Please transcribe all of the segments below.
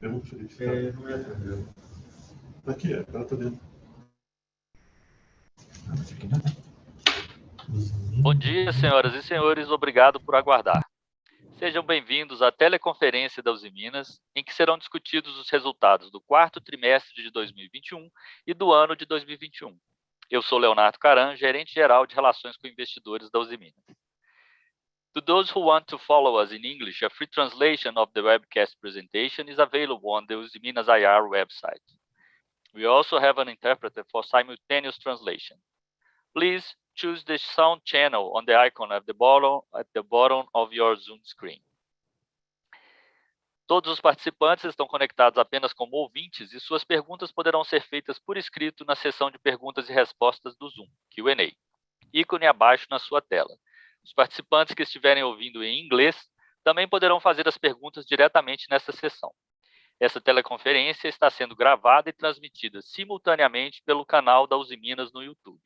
Eu não sei se não é atendendo. Aqui ela está dentro. Bom dia, senhoras e senhores, obrigado por aguardar. Sejam bem-vindos à teleconferência da Usiminas, em que serão discutidos os resultados do quarto trimestre de 2021 e do ano de 2021. Eu sou Leonardo Caran, gerente-geral de Relações com Investidores da Usiminas. To those who want to follow us in English, a free translation of the webcast presentation is available on the Usiminas IR website. We also have an interpreter for simultaneous translation. Please choose the sound channel on the icon at the bottom of your Zoom screen. Todos os participantes estão conectados apenas como ouvintes e suas perguntas poderão ser feitas por escrito na seção de perguntas e respostas do Zoom, Q&A, ícone abaixo na sua tela. Os participantes que estiverem ouvindo em inglês também poderão fazer as perguntas diretamente nessa sessão. Essa teleconferência está sendo gravada e transmitida simultaneamente pelo canal da Usiminas no YouTube.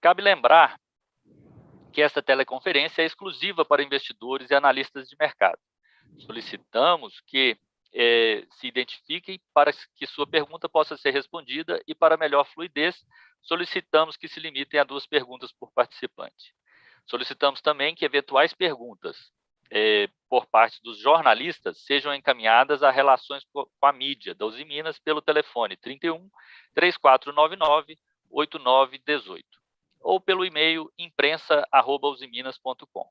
Cabe lembrar que esta teleconferência é exclusiva para investidores e analistas de mercado. Solicitamos que se identifiquem para que sua pergunta possa ser respondida e, para melhor fluidez, solicitamos que se limitem a 2 perguntas por participante. Solicitamos também que eventuais perguntas por parte dos jornalistas sejam encaminhadas a relações com a mídia da Usiminas pelo telefone 31 3499 8918 ou pelo e-mail imprensa@usiminas.com.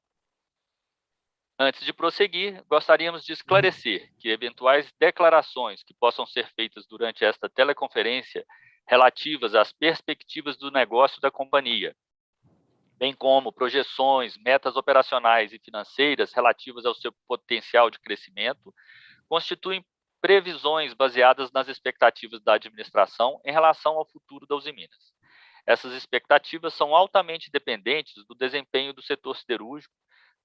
Antes de prosseguir, gostaríamos de esclarecer que eventuais declarações que possam ser feitas durante esta teleconferência relativas às perspectivas do negócio da companhia, bem como projeções, metas operacionais e financeiras relativas ao seu potencial de crescimento, constituem previsões baseadas nas expectativas da administração em relação ao futuro da Usiminas. Essas expectativas são altamente dependentes do desempenho do setor siderúrgico,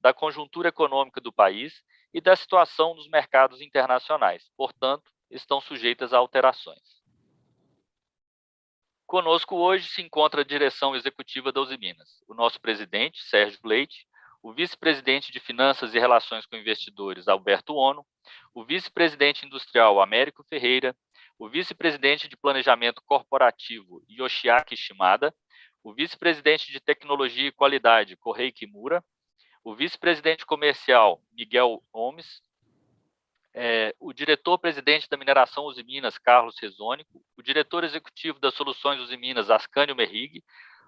da conjuntura econômica do país e da situação nos mercados internacionais, portanto, estão sujeitas a alterações. Conosco hoje se encontra a direção executiva da Usiminas, o nosso presidente, Sérgio Leite, o vice-presidente de Finanças e Relações com Investidores, Alberto Ono, o vice-presidente industrial, Américo Ferreira, o vice-presidente de Planejamento Corporativo, Yoshiaki Shimada, o vice-presidente de Tecnologia e Qualidade, Kohei Kimura, o vice-presidente comercial, Miguel Gomes, o diretor-presidente da Mineração Usiminas, Carlos Rezônico, o diretor executivo das Soluções Usiminas, Ascânio Merrig,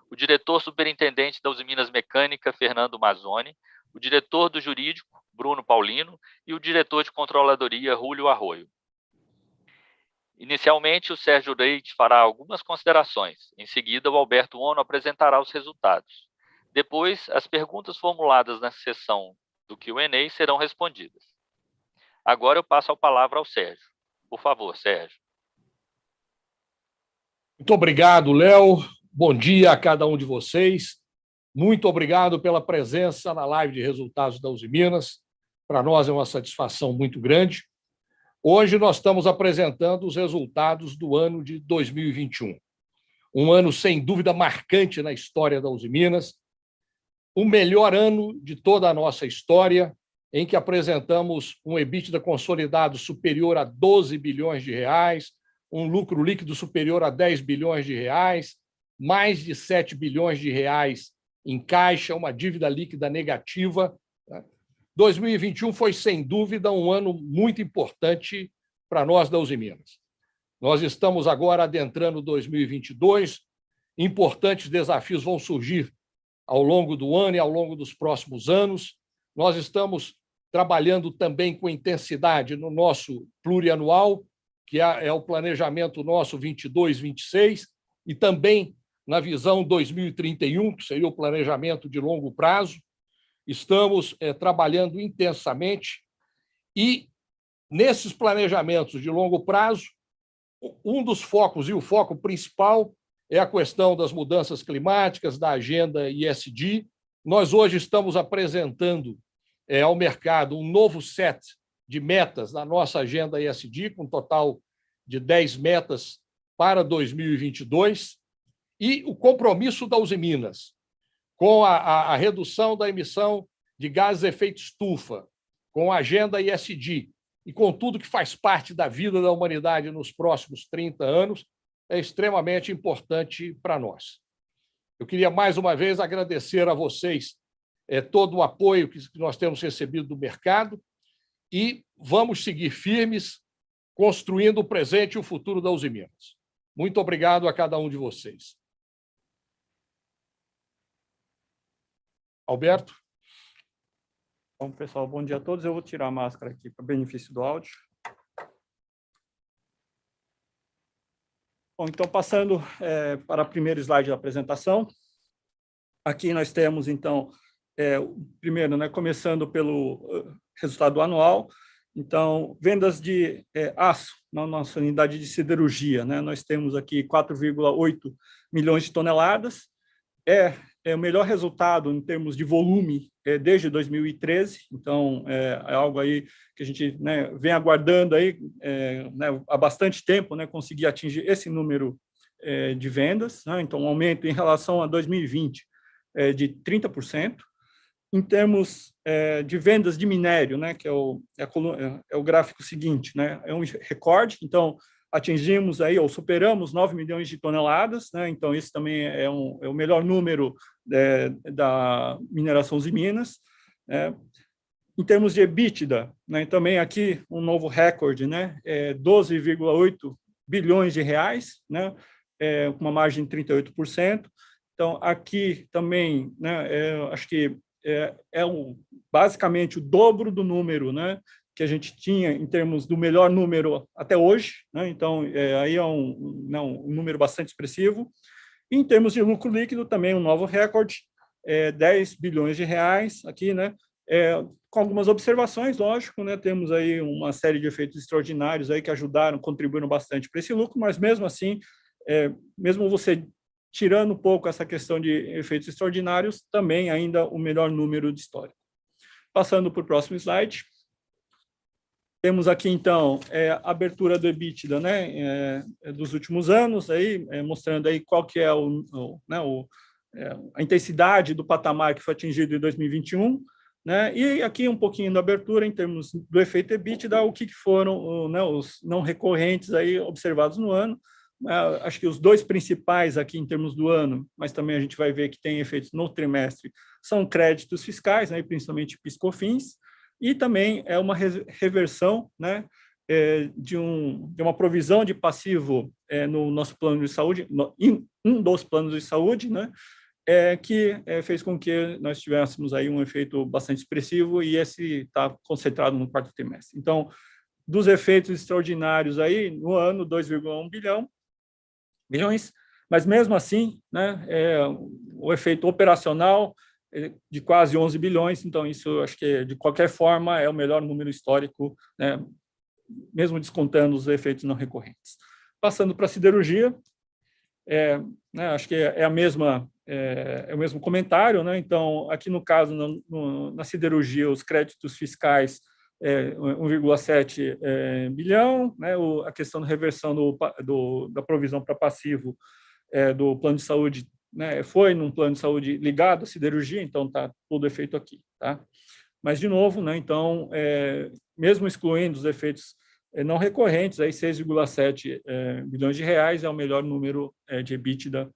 o diretor-superintendente da Usiminas Mecânica, Fernando Mazzoni, o diretor do Jurídico, Bruno Paulino, e o diretor de Controladoria, Júlio Arroio. Inicialmente, o Sérgio Leite fará algumas considerações. Em seguida, o Alberto Ono apresentará os resultados. Depois, as perguntas formuladas na sessão do Q&A serão respondidas. Agora eu passo a palavra ao Sérgio. Por favor, Sérgio. Muito obrigado, Léo. Bom dia a cada um de vocês. Muito obrigado pela presença na live de resultados da Usiminas. Para nós é uma satisfação muito grande. Hoje nós estamos apresentando os resultados do ano de 2021. Um ano, sem dúvida, marcante na história da Usiminas. O melhor ano de toda a nossa história, em que apresentamos um EBITDA consolidado superior a 12 bilhões de reais, um lucro líquido superior a 10 bilhões de reais, mais de 7 bilhões de reais em caixa, uma dívida líquida negativa. 2021 foi, sem dúvida, um ano muito importante para nós da Usiminas. Nós estamos agora adentrando 2022, importantes desafios vão surgir ao longo do ano e ao longo dos próximos anos. Nós estamos trabalhando também com intensidade no nosso plurianual, que é o planejamento nosso 22-26, e também na visão 2031, que seria o planejamento de longo prazo. Estamos trabalhando intensamente e, nesses planejamentos de longo prazo, um dos focos, e o foco principal, é a questão das mudanças climáticas, da agenda ESG. Nós hoje estamos apresentando ao mercado um novo set de metas na nossa agenda ESG, com um total de 10 metas para 2022, e o compromisso da Usiminas com a redução da emissão de gases de efeito estufa, com a agenda ESG, e com tudo que faz parte da vida da humanidade nos próximos 30 anos, é extremamente importante para nós. Eu queria, mais uma vez, agradecer a vocês todo o apoio que nós temos recebido do mercado e vamos seguir firmes, construindo o presente e o futuro da Usiminas. Muito obrigado a cada um de vocês. Alberto? Bom, pessoal, bom dia a todos. Eu vou tirar a máscara aqui para benefício do áudio. Bom, então, passando para o primeiro slide da apresentação. Aqui nós temos, então, primeiro, né, começando pelo resultado anual. Então, vendas de aço na nossa unidade de siderurgia, né? Nós temos aqui 4,8 milhões de toneladas. É o melhor resultado em termos de volume desde 2013. Então, é algo aí que a gente, né, vem aguardando aí, né, há bastante tempo, né, conseguir atingir esse número de vendas, né? Então, um aumento em relação a 2020 de 30%. Em termos de vendas de minério, né, que é o gráfico seguinte, né, é um recorde. Então, atingimos aí, ou superamos 9 milhões de toneladas, né, então esse também é o melhor número da mineração Usiminas. Em termos de EBITDA, né, também aqui um novo recorde, né, 12,8 bilhões de reais, né, com uma margem de 38%. Então, aqui também, né, acho que basicamente o dobro do número, né, que a gente tinha em termos do melhor número até hoje, né? Então, aí é um número bastante expressivo. E, em termos de lucro líquido, também um novo recorde, 10 bilhões de reais aqui, né? Com algumas observações, lógico, né? Temos aí uma série de efeitos extraordinários aí que ajudaram, contribuíram bastante para esse lucro, mas mesmo assim, mesmo você tirando um pouco essa questão de efeitos extraordinários, também ainda o melhor número de história. Passando para o próximo slide. Temos aqui, então, a abertura do EBITDA, né, dos últimos anos, aí, mostrando aí qual que é a intensidade do patamar que foi atingido em 2021, né, e aqui um pouquinho da abertura em termos do efeito EBITDA, o que foram, né, os não recorrentes aí observados no ano. Acho que os dois principais aqui em termos do ano, mas também a gente vai ver que tem efeitos no trimestre, são créditos fiscais, né, principalmente PIS/COFINS, e também é uma reversão, né, de uma provisão de passivo no nosso plano de saúde, em um dos planos de saúde, né, que fez com que nós tivéssemos aí um efeito bastante expressivo, e esse está concentrado no quarto trimestre. Então, dos efeitos extraordinários aí, no ano, 2,1 bilhões, mas mesmo assim, né, o efeito operacional de quase 11 bilhões, então isso acho que de qualquer forma é o melhor número histórico, né, mesmo descontando os efeitos não recorrentes. Passando para a siderurgia, né, acho que é o mesmo comentário, né? Então, aqui no caso, na siderurgia, os créditos fiscais 1,7 bilhão, né? A questão da reversão da provisão para passivo do plano de saúde, né, foi num plano de saúde ligado à siderurgia, então está todo efeito aqui, tá? Mas, de novo, né, então, mesmo excluindo os efeitos não recorrentes, aí 6,7 bilhões de reais é o melhor número de EBITDA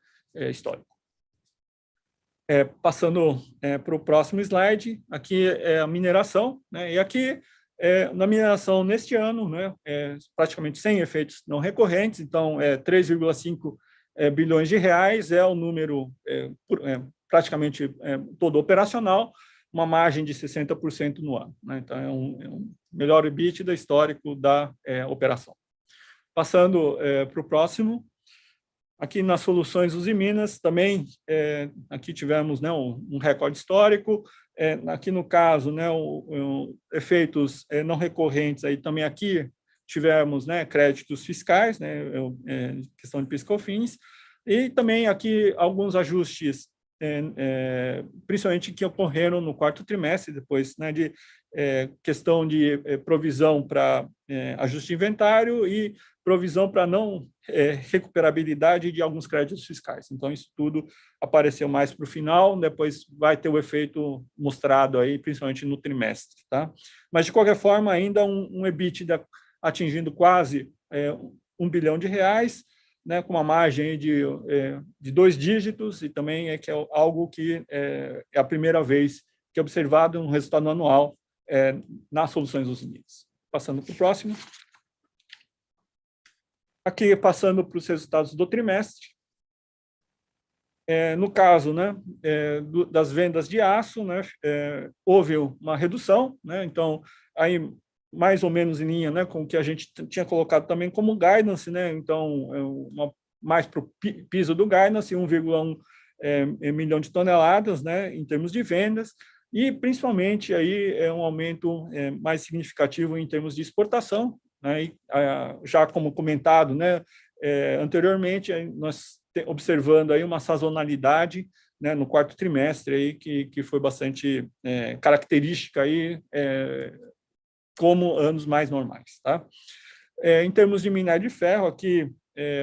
histórico. Passando para o próximo slide, aqui é a mineração, né, e aqui, na mineração neste ano, né, praticamente sem efeitos não recorrentes, então, 3,5 bilhões de reais é o número praticamente todo operacional, uma margem de 60% no ano, né? Então, é um melhor EBITDA histórico da operação. Passando para o próximo, aqui nas soluções Usiminas, também aqui tivemos, né, um recorde histórico, aqui no caso, né, efeitos não recorrentes, aí também aqui tivemos, né, créditos fiscais, né, questão de PIS/COFINS, e também aqui alguns ajustes principalmente que ocorreram no quarto trimestre, depois, né, de questão de provisão para ajuste de inventário e provisão para não recuperabilidade de alguns créditos fiscais. Então, isso tudo apareceu mais para o final, depois vai ter o efeito mostrado aí, principalmente no trimestre. Tá? Mas, de qualquer forma, ainda um EBITDA atingindo quase R$1 bilhão, né, com uma margem de 2 dígitos, e também que é algo que é a primeira vez que é observado um resultado anual nas soluções dos Unidos. Passando para o próximo. Aqui, passando para os resultados do trimestre. No caso, né, das vendas de aço, né, houve uma redução, né, então, aí, mais ou menos em linha, né, com o que a gente tinha colocado também como guidance, né, então, mais para o piso do guidance, 1,1 milhão de toneladas, né, em termos de vendas, e principalmente aí um aumento mais significativo em termos de exportação, né, e, já como comentado, né, anteriormente, nós observando aí uma sazonalidade, né, no quarto trimestre aí que foi bastante característica aí, como anos mais normais, tá? Em termos de minério de ferro, aqui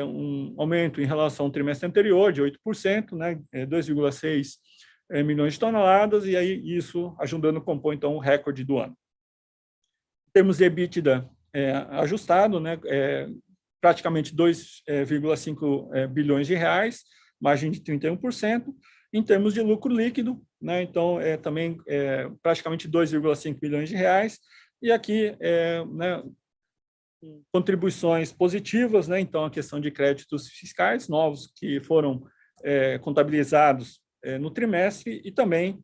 um aumento em relação ao trimestre anterior de 8%, né, 2,6 milhões de toneladas, e aí isso ajudando a compor então o recorde do ano. Em termos de EBITDA ajustado, né, praticamente 2,5 bilhões de reais, margem de 31%. Em termos de lucro líquido, né, então também praticamente 2,5 bilhões de reais. E aqui, né, contribuições positivas, né, então a questão de créditos fiscais novos que foram contabilizados no trimestre e também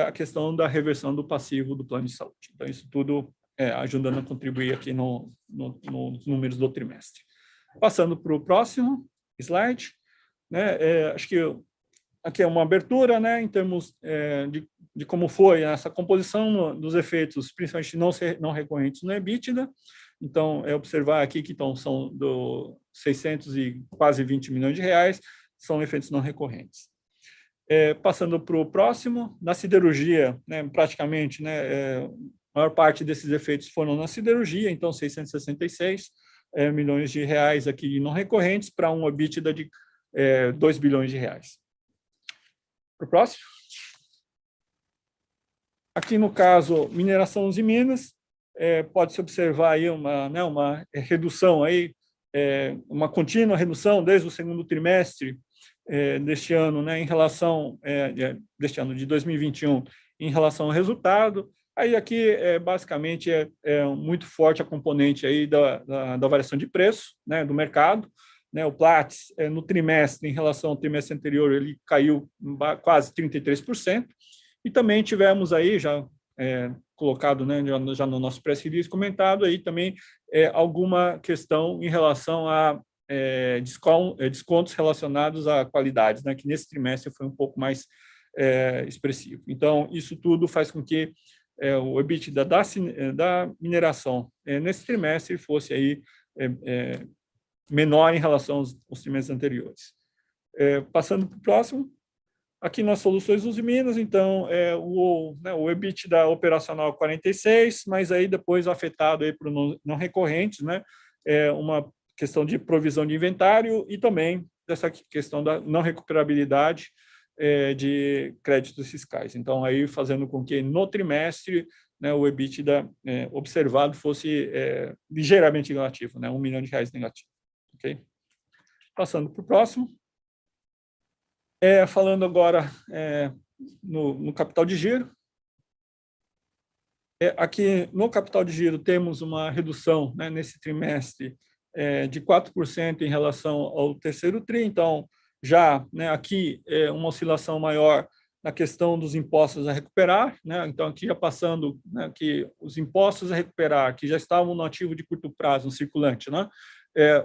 a questão da reversão do passivo do plano de saúde. Então, isso tudo ajudando a contribuir aqui nos números do trimestre. Passando para o próximo slide, né, acho que aqui é uma abertura, né, em termos de como foi essa composição dos efeitos, principalmente não recorrentes no EBITDA. Então, observar aqui que então, são 600 e quase 20 milhões de reais, são efeitos não recorrentes. Passando para o próximo, na siderurgia, né, praticamente, né, a maior parte desses efeitos foram na siderurgia, então 666 milhões de reais aqui não recorrentes para um EBITDA de 2 bilhões de reais. Para o próximo. Aqui, no caso, mineração e minas, pode-se observar aí uma redução, aí, uma contínua redução desde o segundo trimestre deste ano, né, em relação, deste ano de 2021, em relação ao resultado. Aí aqui, basicamente, muito forte a componente aí da variação de preço, né, do mercado. Né, o Platts, no trimestre, em relação ao trimestre anterior, ele caiu quase 33%. E também tivemos aí, já colocado, né, já no nosso press release comentado, aí também alguma questão em relação a descontos relacionados a qualidades, né, que nesse trimestre foi um pouco mais expressivo. Então, isso tudo faz com que o EBITDA da mineração nesse trimestre fosse aí menor em relação aos trimestres anteriores. Passando para o próximo, aqui nas soluções dos Minas, então, o EBITDA operacional 46, mas aí depois afetado aí por não recorrentes, né, uma questão de provisão de inventário e também dessa questão da não recuperabilidade de créditos fiscais. Então, aí fazendo com que no trimestre, né, o EBITDA observado fosse ligeiramente negativo, né, R$1 milhão negativo. Okay? Passando para o próximo. Falando agora no capital de giro. Aqui no capital de giro temos uma redução, né, nesse trimestre de 4% em relação ao terceiro tri. Então, já, né, aqui uma oscilação maior na questão dos impostos a recuperar, né? Então, aqui já passando, né, que os impostos a recuperar, que já estavam no ativo de curto prazo, no circulante, né?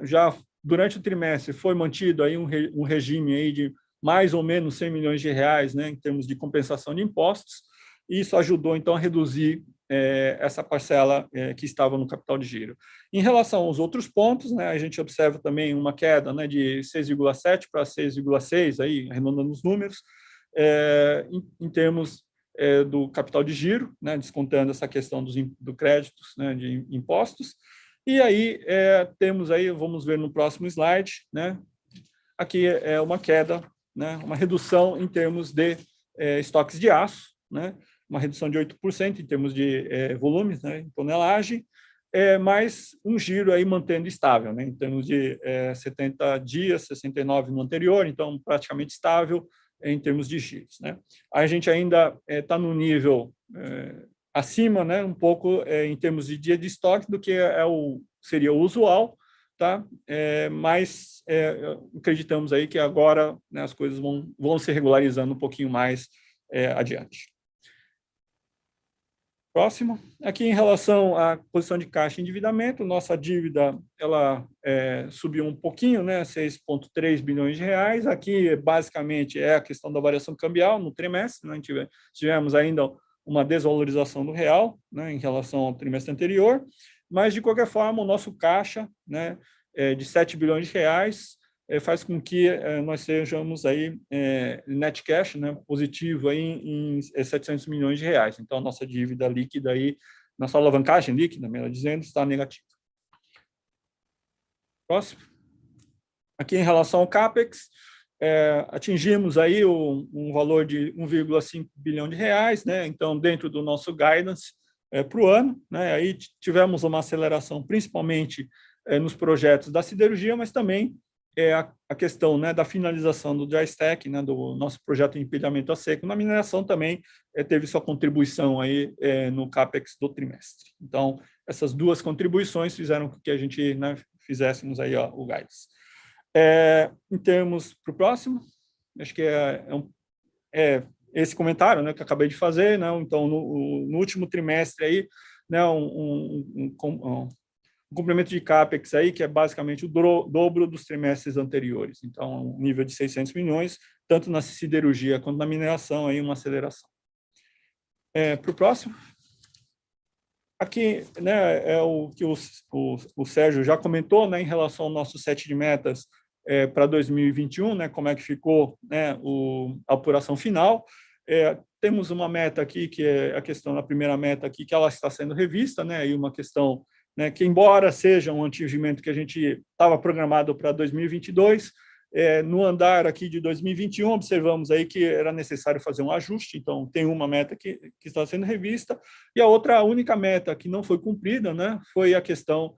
Já durante o trimestre foi mantido aí um regime aí de mais ou menos 100 milhões de reais, né, em termos de compensação de impostos, e isso ajudou, então, a reduzir essa parcela que estava no capital de giro. Em relação aos outros pontos, né, a gente observa também uma queda, né, de 6,7 para 6,6, aí, arredondando os números, em termos do capital de giro, né, descontando essa questão do créditos, né, de impostos. E aí temos aí, vamos ver no próximo slide, né, aqui é uma queda, né, uma redução em termos de estoques de aço, né, uma redução de 8% em termos de volumes, né, em tonelagem, mas um giro aí mantendo estável, né, em termos de 70 dias, 69 no anterior, então praticamente estável em termos de giros, né. A gente ainda está no nível acima, né, um pouco em termos de dia de estoque do que seria o usual, tá? Mas acreditamos aí que agora, né, as coisas vão se regularizando um pouquinho mais adiante. Próximo. Aqui em relação à posição de caixa e endividamento, nossa dívida ela subiu um pouquinho, né, 6,3 bilhões de reais. Aqui, basicamente, é a questão da variação cambial no trimestre, né? Tivemos ainda uma desvalorização do real, né, em relação ao trimestre anterior, mas, de qualquer forma, o nosso caixa, né, de 7 bilhões de reais faz com que nós sejamos aí net cash, né, positivo aí em 700 milhões de reais. Então, a nossa dívida líquida aí, nossa alavancagem líquida, melhor dizendo, está negativa. Próximo. Aqui em relação ao CAPEX, atingimos aí um valor de 1,5 bilhão de reais, né? Então, dentro do nosso guidance para o ano, né? Aí tivemos uma aceleração, principalmente nos projetos da siderurgia, mas também a questão, né, da finalização do dry stack, né, do nosso projeto de empilhamento a seco na mineração também teve sua contribuição aí no CAPEX do trimestre. Então, essas duas contribuições fizeram com que a gente, né, fizéssemos aí o guidance. Em termos para o próximo, acho que esse comentário, né, que eu acabei de fazer, né, então no último trimestre aí, né, um complemento de CAPEX aí que é basicamente o dobro dos trimestres anteriores, então um nível de 600 milhões, tanto na siderurgia quanto na mineração, aí uma aceleração. Para o próximo. Aqui, né, é o que o Sérgio já comentou, né, em relação ao nosso set de metas para 2021, né, como é que ficou, né, a apuração final. Temos uma meta aqui, que é a questão da primeira meta aqui, que ela está sendo revista, né, e uma questão, né, que embora seja um atingimento que a gente estava programado para 2022, no andar aqui de 2021, observamos aí que era necessário fazer um ajuste, então tem uma meta que está sendo revista, e a única meta que não foi cumprida, né, foi a questão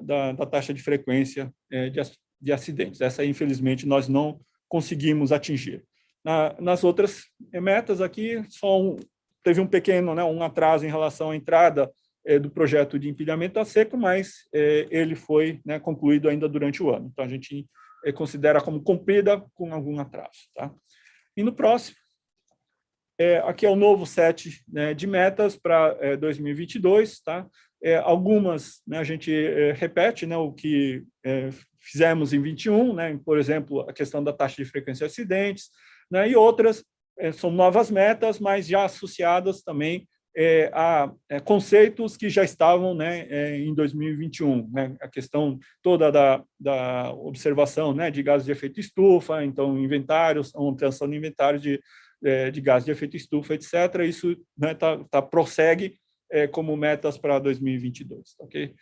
da taxa de frequência de acidentes. Essa, infelizmente, nós não conseguimos atingir. Nas outras metas aqui, teve um pequeno, né, um atraso em relação à entrada do projeto de empilhamento a seco, mas ele foi, né, concluído ainda durante o ano. Então, a gente considera como cumprida com algum atraso. Tá? E no próximo, aqui é o novo set, né, de metas para 2022. Tá? Algumas, né, a gente repete, né, o que fizemos em 21, né, por exemplo, a questão da taxa de frequência de acidentes, né, e outras são novas metas, mas já associadas também a conceitos que já estavam, né, em 2021, né, a questão toda da observação, né, de gases de efeito estufa, então inventários, ampliação de inventários de gases de efeito estufa, etc. Isso, né, prossegue como metas para 2022, ok?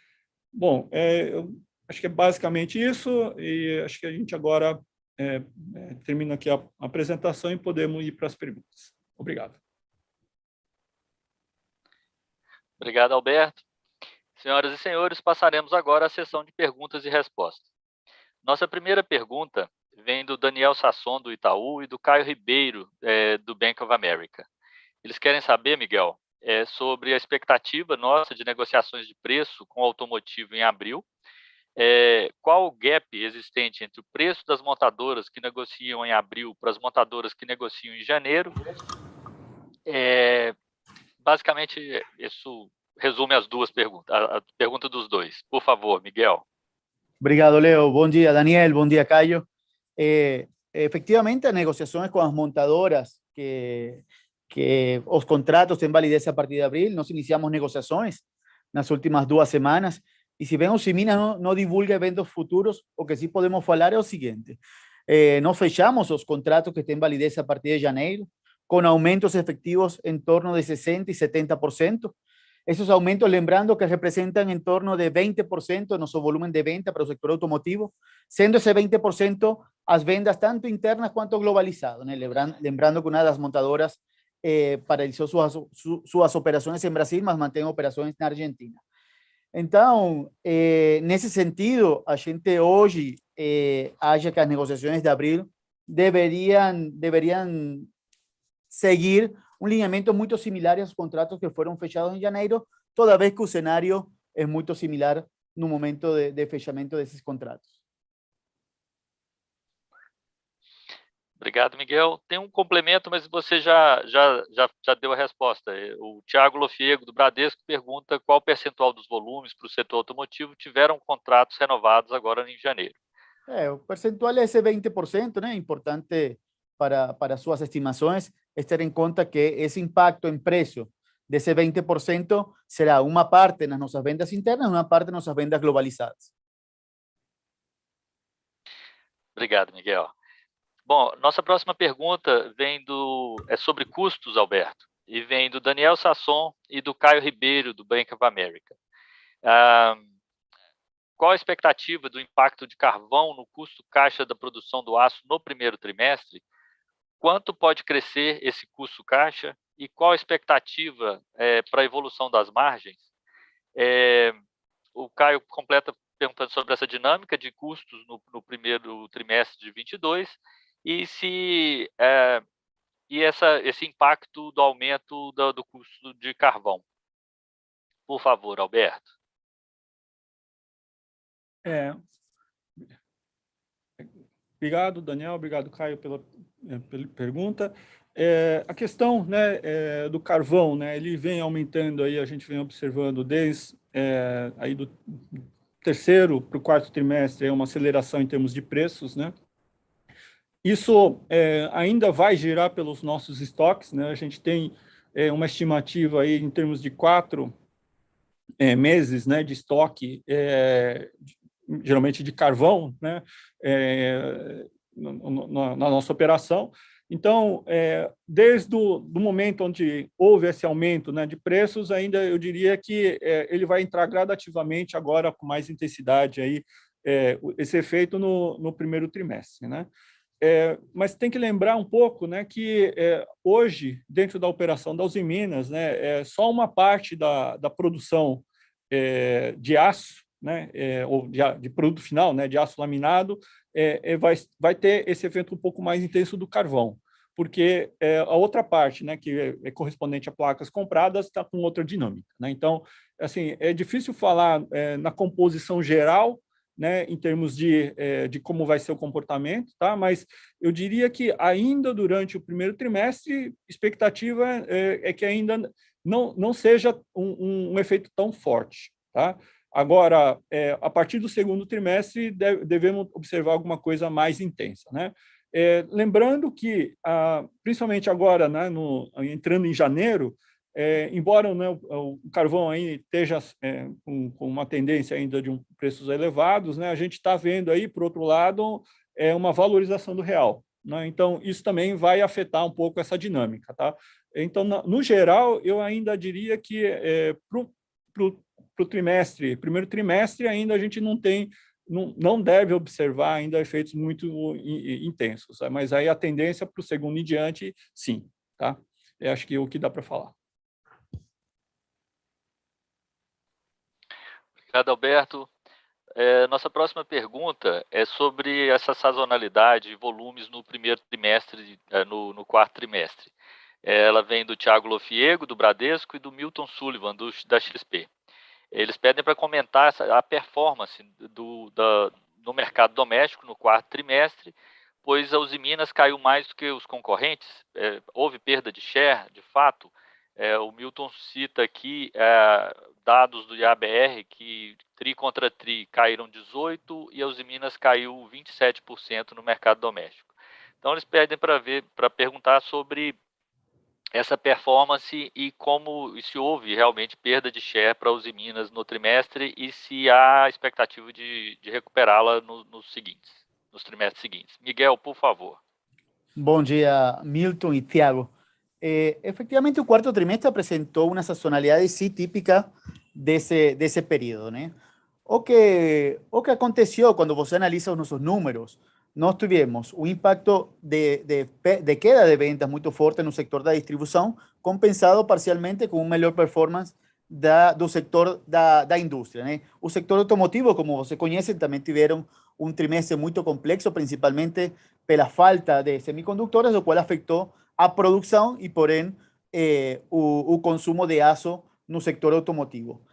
Bom, eu acho que é basicamente isso, e acho que a gente agora termina aqui a apresentação e podemos ir para as perguntas. Obrigado. Obrigado, Alberto. Senhoras e senhores, passaremos agora à sessão de perguntas e respostas. Nossa primeira pergunta vem do Daniel Sasson, do Itaú, e do Caio Ribeiro, do Bank of America. Eles querem saber, Miguel, sobre a expectativa nossa de negociações de preço com o automotivo em abril. Qual o gap existente entre o preço das montadoras que negociam em abril para as montadoras que negociam em janeiro? Basicamente, isso resume as duas perguntas, a pergunta dos dois. Por favor, Miguel. Obrigado, Leo. Bom dia, Daniel. Bom dia, Caio. Efectivamente, as negociações com as montadoras, que os contratos têm validez a partir de abril, nós iniciamos negociações nas últimas 2 semanas, e se bem o Usiminas não divulga eventos futuros, o que sí podemos falar é o seguinte: Nós fechamos os contratos que têm validez a partir de janeiro, com aumentos efectivos em torno de 60% e 70%. Esos aumentos, lembrando que representan en torno de 20% de nuestro volumen de venta para el sector automotivo, siendo ese 20% las ventas tanto internas cuanto globalizadas, ¿no? Lembrando que una de las montadoras paralizó sus operaciones en Brasil, mas mantém operações na Argentina. Então, nesse sentido, a gente hoje acha que as negociações de abril deveriam seguir un lineamiento muy similar a los contratos que fueron fechados en janeiro, toda vez que el escenario es muy similar no momento de fechamento de esos contratos. Obrigado, Miguel. Tem um complemento, mas você já deu a resposta. O Thiago Lofiego, do Bradesco, pergunta qual percentual dos volumes para o setor automotivo tiveram contratos renovados agora em janeiro. O percentual é esse 20%, né? Importante para suas estimações es ter em conta que esse impacto em preço desse 20% será uma parte nas nossas vendas internas, uma parte nas nossas vendas globalizadas. Obrigado, Miguel. Bom, nossa próxima pergunta é sobre custos, Alberto, e vem do Daniel Sasson e do Caio Ribeiro, do Bank of America. Qual a expectativa do impacto de carvão no custo caixa da produção do aço no primeiro trimestre? Quanto pode crescer esse custo caixa e qual a expectativa para a evolução das margens? O Caio completa perguntando sobre essa dinâmica de custos no primeiro trimestre de 22 e esse impacto do aumento do custo de carvão. Por favor, Alberto. Obrigado, Daniel. Obrigado, Caio, pela pergunta. A questão, né, do carvão, né, ele vem aumentando aí, a gente vem observando desde aí do terceiro para o quarto trimestre, uma aceleração em termos de preços, né? Isso ainda vai girar pelos nossos estoques, né? A gente tem uma estimativa aí em termos de 4 meses, né, de estoque, geralmente de carvão, né, na nossa operação. Então, desde o momento onde houve esse aumento, né, de preços, ainda eu diria que ele vai entrar gradativamente agora com mais intensidade aí, esse efeito no primeiro trimestre, né? Mas tem que lembrar um pouco, né, que hoje, dentro da operação da Usiminas, né, só uma parte da produção de aço, né, ou de produto final, né, de aço laminado, vai ter esse efeito um pouco mais intenso do carvão, porque a outra parte, né, que é correspondente a placas compradas, está com outra dinâmica, né? Então, assim, é difícil falar na composição geral, né, em termos de como vai ser o comportamento, tá? Mas eu diria que ainda durante o primeiro trimestre, expectativa é que ainda não seja um efeito tão forte, tá? Agora, a partir do segundo trimestre, devemos observar alguma coisa mais intensa, né? Lembrando que, principalmente agora, né, entrando em janeiro, embora, né, o carvão aí esteja com uma tendência ainda de preços elevados, né, a gente está vendo aí, por outro lado, uma valorização do real, né? Então, isso também vai afetar um pouco essa dinâmica, tá? Então, no geral, eu ainda diria que para o primeiro trimestre, ainda a gente não deve observar ainda efeitos muito intensos, tá? Mas aí a tendência para o segundo em diante, sim, tá? Eu acho que é o que dá para falar. Obrigado, Alberto. Nossa próxima pergunta é sobre essa sazonalidade e volumes no primeiro trimestre, no quarto trimestre. Ela vem do Thiago Lofiego, do Bradesco, e do Milton Sullivan, da XP. Eles pedem para comentar a performance no mercado doméstico no quarto trimestre, pois a Usiminas caiu mais do que os concorrentes, houve perda de share, de fato. O Milton cita aqui dados do IABR que TRI contra TRI caíram 18% e a Usiminas caiu 27% no mercado doméstico. Então, eles pedem para perguntar sobre essa performance e se houve realmente perda de share para a Usiminas no trimestre e se há expectativa de recuperá-la nos seguintes. nos trimestres seguintes. Miguel, por favor. Bom dia, Milton e Thiago. Efectivamente, o quarto trimestre apresentou uma sazonalidade sim típica desse período, né? O que aconteceu quando você analisa os nossos números, nós tivemos um impacto de queda de vendas muito forte no sector da distribuição, compensado parcialmente com uma melhor performance do sector da indústria, né? O sector automotivo, como você conhece, também tiveram um trimestre muito complexo, principalmente pela falta de semicondutores, o qual afetou a produção e, porém, o consumo de aço no sector automotivo.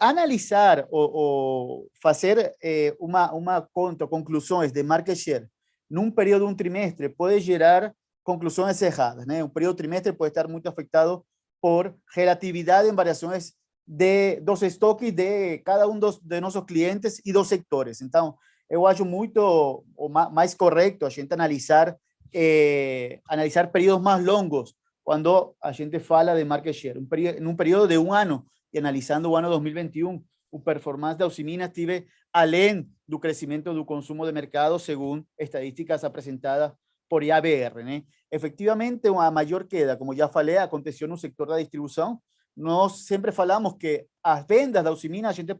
Analisar ou fazer uma conta, conclusões de market share num período de um trimestre pode gerar conclusões erradas, né? Um período trimestre pode estar muito afetado por relatividade em variações dos estoques de cada de nossos clientes e dos sectores. Então, eu acho muito mais correto a gente analisar períodos mais longos quando a gente fala de market share. Num período de um ano, e analisando o ano 2021, o performance da Usiminas tive além do crescimento do consumo de mercado, segundo estadísticas apresentadas por IABR, né? Efectivamente, uma maior queda, como já falei, aconteceu no sector da distribuição. Nós sempre falamos que as vendas da Usiminas a gente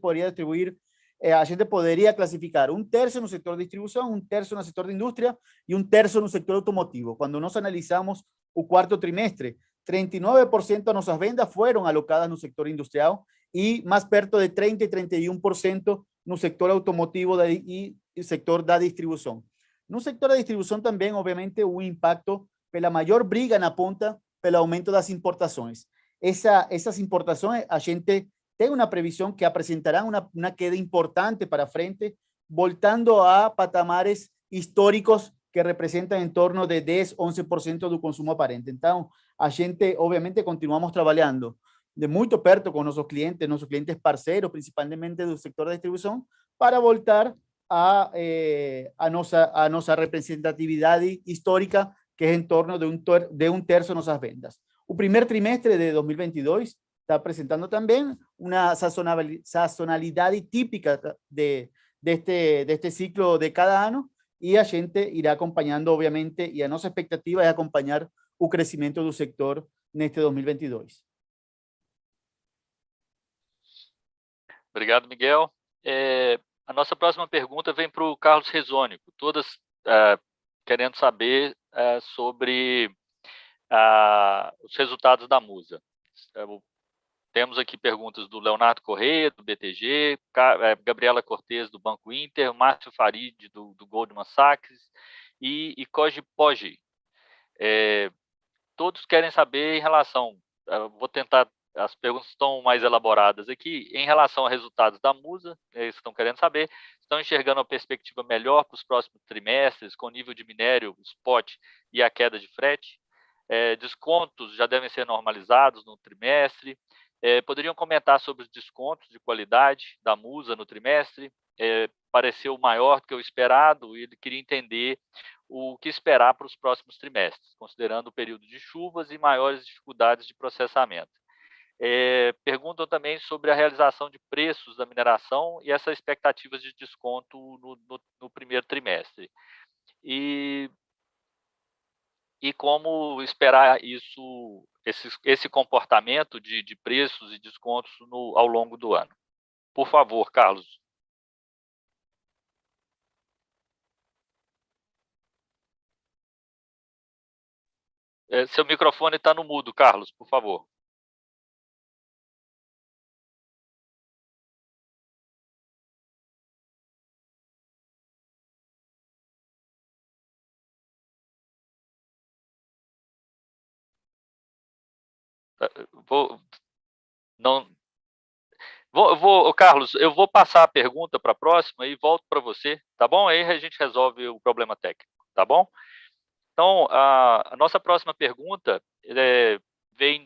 poderia classificar um terço no setor de distribuição, um terço no setor de indústria e um terço no setor automotivo. Quando nós analisamos o quarto trimestre, 39% de nossas vendas foram alocadas no sector industrial e mais perto de 30% e 31% no sector automotivo e sector da distribuição. No sector da distribuição também, obviamente, o impacto pela maior briga na ponta pelo aumento das importações. Essas importações, a gente tem uma previsão que apresentarão uma queda importante para frente, voltando a patamares históricos que representam em torno de 10, 11% do consumo aparente. Então, a gente, obviamente, continuamos trabalhando de muito perto com nossos clientes parceiros, principalmente do sector da distribuição, para voltar a nossa representatividade histórica, que é em torno de um terço de nossas vendas. O primeiro trimestre de 2022 está apresentando também uma sazonalidade típica deste ciclo de cada ano, e a gente irá acompanhando, obviamente, e a nossa expectativa é acompanhar o crescimento do sector neste 2022. Obrigado, Miguel. A nossa próxima pergunta vem para o Carlos Rezônico, todas querendo saber sobre os resultados da Musa. Temos aqui perguntas do Leonardo Correia, do BTG, Gabriela Cortez, do Banco Inter, Márcio Farid, do Goldman Sachs, e Koji Poggi. Todos querem saber em relação, vou tentar, as perguntas estão mais elaboradas aqui, em relação a resultados da Musa, eles estão querendo saber, estão enxergando uma perspectiva melhor para os próximos trimestres, com o nível de minério, spot e a queda de frete. Descontos já devem ser normalizados no trimestre. Poderiam comentar sobre os descontos de qualidade da Musa no trimestre? Pareceu maior do que o esperado e ele queria entender o que esperar para os próximos trimestres, considerando o período de chuvas e maiores dificuldades de processamento. Perguntam também sobre a realização de preços da mineração e essas expectativas de desconto no primeiro trimestre. E como esperar esse comportamento de preços e descontos ao longo do ano. Por favor, Carlos. Seu microfone está no mudo, Carlos, por favor. Carlos, eu vou passar a pergunta para a próxima e volto para você, tá bom? Aí a gente resolve o problema técnico, tá bom? Então, a nossa próxima pergunta vem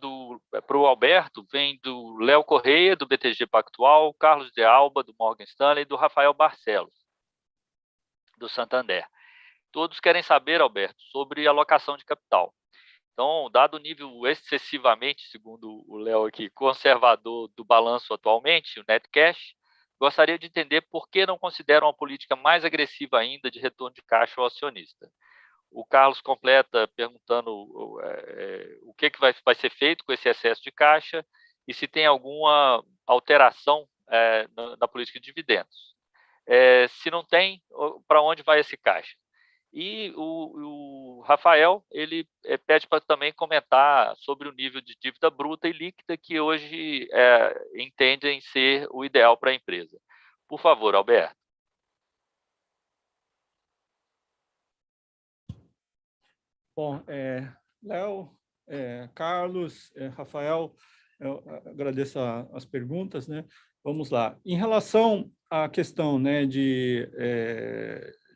para o Alberto, vem do Léo Correia, do BTG Pactual, Carlos de Alba, do Morgan Stanley, e do Rafael Barcelos, do Santander. Todos querem saber, Alberto, sobre alocação de capital. Então, dado o nível excessivamente, segundo o Léo aqui, conservador do balanço atualmente, o net cash, gostaria de entender por que não consideram a política mais agressiva ainda de retorno de caixa ao acionista. O Carlos completa perguntando o que vai ser feito com esse excesso de caixa e se tem alguma alteração na política de dividendos. Se não tem, para onde vai esse caixa? E o Rafael, ele pede para também comentar sobre o nível de dívida bruta e líquida que hoje entendem ser o ideal para a empresa. Por favor, Alberto. Bom, Léo, Carlos, Rafael, eu agradeço as perguntas, né? Vamos lá. Em relação à questão, né, de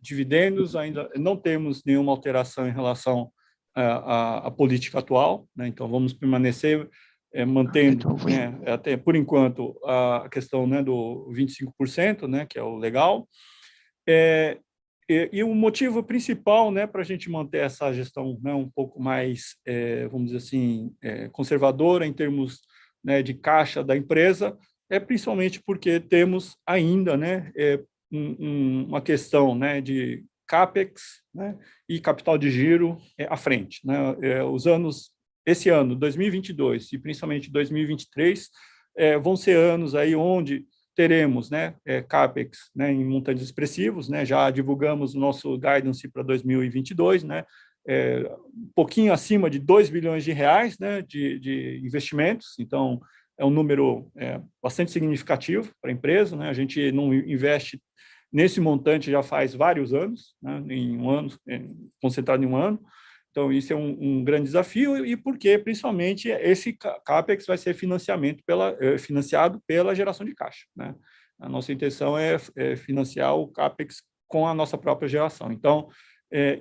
dividendos, ainda não temos nenhuma alteração em relação à política atual, né? Então vamos permanecer mantendo, né, até por enquanto, a questão, né, do 25%, né, que é o legal. E o motivo principal, né, para a gente manter essa gestão, né, um pouco mais, vamos dizer assim, conservadora em termos, né, de caixa da empresa, é principalmente porque temos ainda, né, uma questão, né, de CAPEX, né, e capital de giro à frente, né? Esse ano, 2022 e principalmente 2023, vão ser anos aí onde teremos, né, CAPEX, né, em montantes expressivos, né, já divulgamos o nosso guidance para 2022, né, um pouquinho acima de 2 bilhões de reais, né, de investimentos, então é um número bastante significativo para a empresa, né, a gente não investe nesse montante já faz vários anos, né, em um ano, concentrado em um ano. Então, isso é um grande desafio, e porque, principalmente, esse CAPEX vai ser financiado pela geração de caixa, né? A nossa intenção é financiar o CAPEX com a nossa própria geração. Então,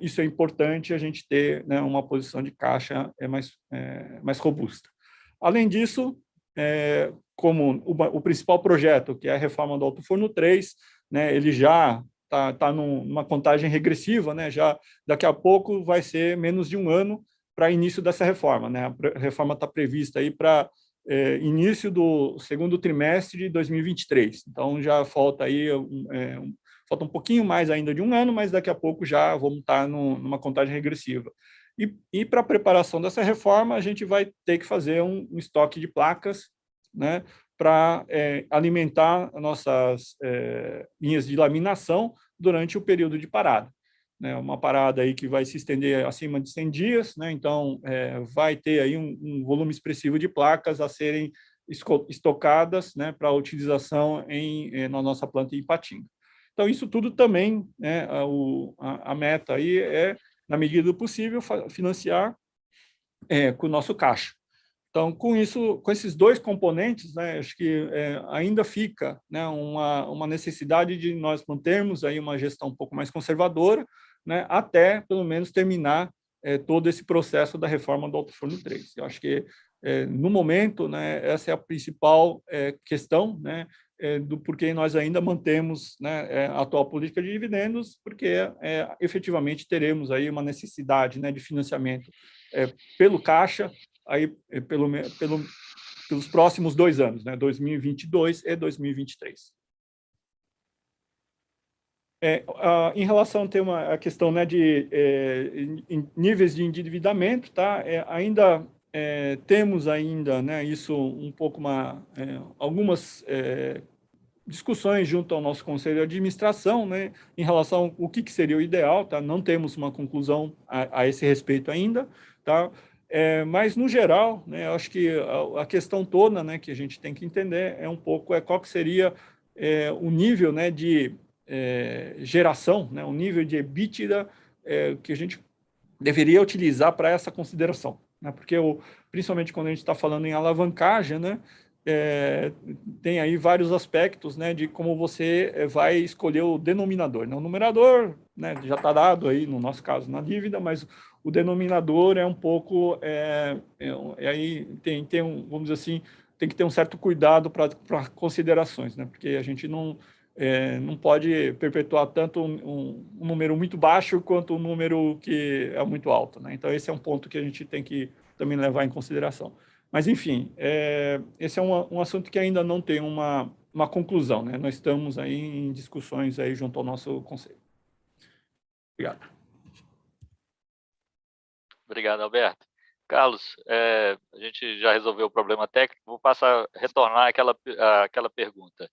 isso é importante, a gente ter, né, uma posição de caixa mais robusta. Além disso, como o principal projeto, que é a reforma do Alto Forno 3, né, ele já está numa contagem regressiva, né? Já daqui a pouco vai ser menos de um ano para início dessa reforma, né? A reforma está prevista aí para início do segundo trimestre de 2023. Então já falta aí falta um pouquinho mais ainda de um ano, mas daqui a pouco já vamos estar numa contagem regressiva. E para a preparação dessa reforma, a gente vai ter que fazer um estoque de placas, né, para alimentar nossas linhas de laminação durante o período de parada, né? Uma parada aí que vai se estender acima de 100 dias, né? Então vai ter aí um volume expressivo de placas a serem estocadas, né, para utilização na nossa planta em Ipatinga. Então isso tudo também, né, a meta aí é, na medida do possível, financiar com o nosso caixa. Então, com isso, com esses dois componentes, né, acho que ainda fica, né, uma necessidade de nós mantermos aí uma gestão um pouco mais conservadora, né, até, pelo menos, terminar todo esse processo da reforma do Alto Forno 3. Eu acho que, no momento, né, essa é a principal questão, né, do porquê nós ainda mantemos, né, a atual política de dividendos, porque efetivamente teremos aí uma necessidade, né, de financiamento pelo caixa, aí pelos próximos 2 anos, né, 2022 e 2023. Em relação a questão, né, de níveis de endividamento, tá? Ainda temos ainda, né, isso um pouco algumas discussões junto ao nosso conselho de administração, né, em relação ao que seria o ideal, tá? Não temos uma conclusão a esse respeito ainda, tá? Mas, no geral, né, eu acho que a questão toda, né, que a gente tem que entender é um pouco qual que seria o nível, né, de geração, né, o nível de EBITDA que a gente deveria utilizar para essa consideração, né, porque principalmente quando a gente está falando em alavancagem, né, tem aí vários aspectos, né, de como você vai escolher o denominador, né? O numerador, né, já está dado aí, no nosso caso, na dívida, mas o denominador é um pouco, aí vamos dizer assim, tem que ter um certo cuidado para considerações, né, porque a gente não pode perpetuar tanto um número muito baixo quanto um número que é muito alto, né? Então esse é um ponto que a gente tem que também levar em consideração. Mas, enfim, esse é um assunto que ainda não tem uma uma conclusão, né? Nós estamos aí em discussões aí junto ao nosso conselho. Obrigado. Obrigado, Alberto. Carlos, a gente já resolveu o problema técnico, vou retornar aquela pergunta.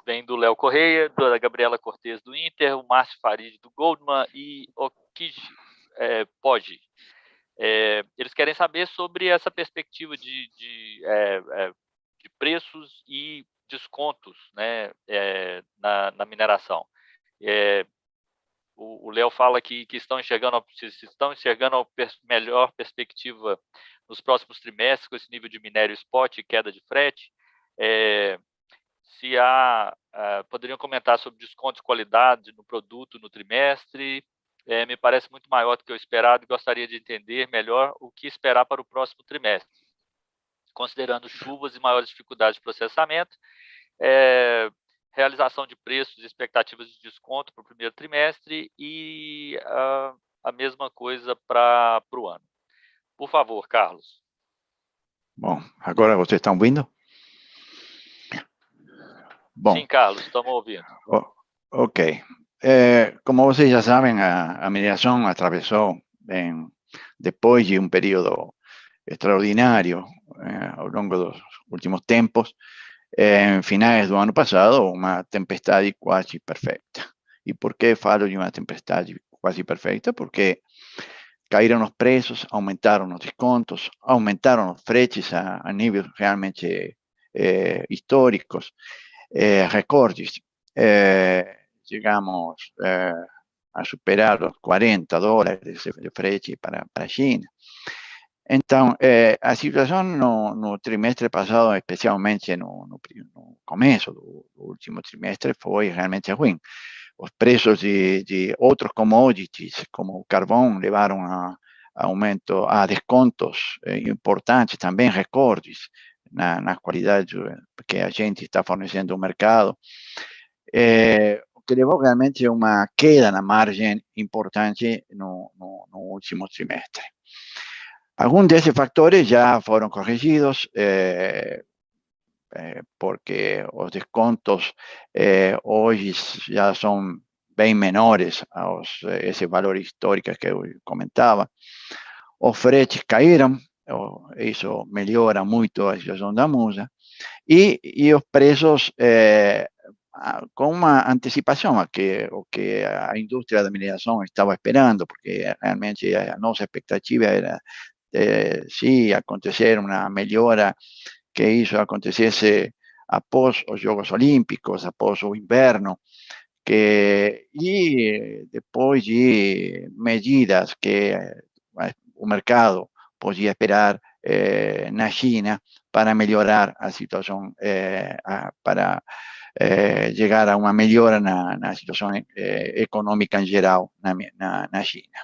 Vem do Léo Correia, da Gabriela Cortez do Inter, o Márcio Farid do Goldman e o Kiji Poggi. Eles querem saber sobre essa perspectiva de preços e descontos, né, na mineração. O Léo fala que estão enxergando melhor perspectiva nos próximos trimestres com esse nível de minério spot e queda de frete. Se poderiam comentar sobre descontos de qualidade no produto no trimestre. Me parece muito maior do que o esperado e gostaria de entender melhor o que esperar para o próximo trimestre, considerando chuvas e maiores dificuldades de processamento, realização de preços e expectativas de desconto para o primeiro trimestre e a mesma coisa para o ano. Por favor, Carlos. Bom, agora vocês estão ouvindo? Bom, sim, Carlos, estamos ouvindo. Ok. Como vocês já sabem, a mineração atravessou, depois de um período extraordinário ao longo dos últimos tempos, em finais do ano passado, uma tempestade quase perfeita. E por que falo de uma tempestade quase perfeita? Porque caíram os preços, aumentaram os descontos, aumentaram os fretes a níveis realmente históricos, recordes. Llegamos a superar los $40 de frete para a China. Então, a situação no trimestre passado, especialmente no começo do último trimestre, foi realmente ruim. Os preços de outros commodities, como o carvão, levaram a descontos importantes, também recordes nas qualidades que a gente está fornecendo ao mercado, que levou realmente a uma queda na margem importante no último trimestre. Algunos de esos factores ya fueron corregidos porque los descontos hoy ya son bien menores a ese valor histórico que yo comentaba. Los fretes cayeron, eso mejora mucho la situación da musa, y los precios con una anticipación a o que la industria de mineración estaba esperando, porque realmente nuestra expectativa era sí acontecer una melhora que hizo acontecesse após os Jogos Olímpicos, após o inverno, e depois de medidas que o mercado podia esperar na China para melhorar a situação, para chegar a uma melhora na situação econômica em geral na China.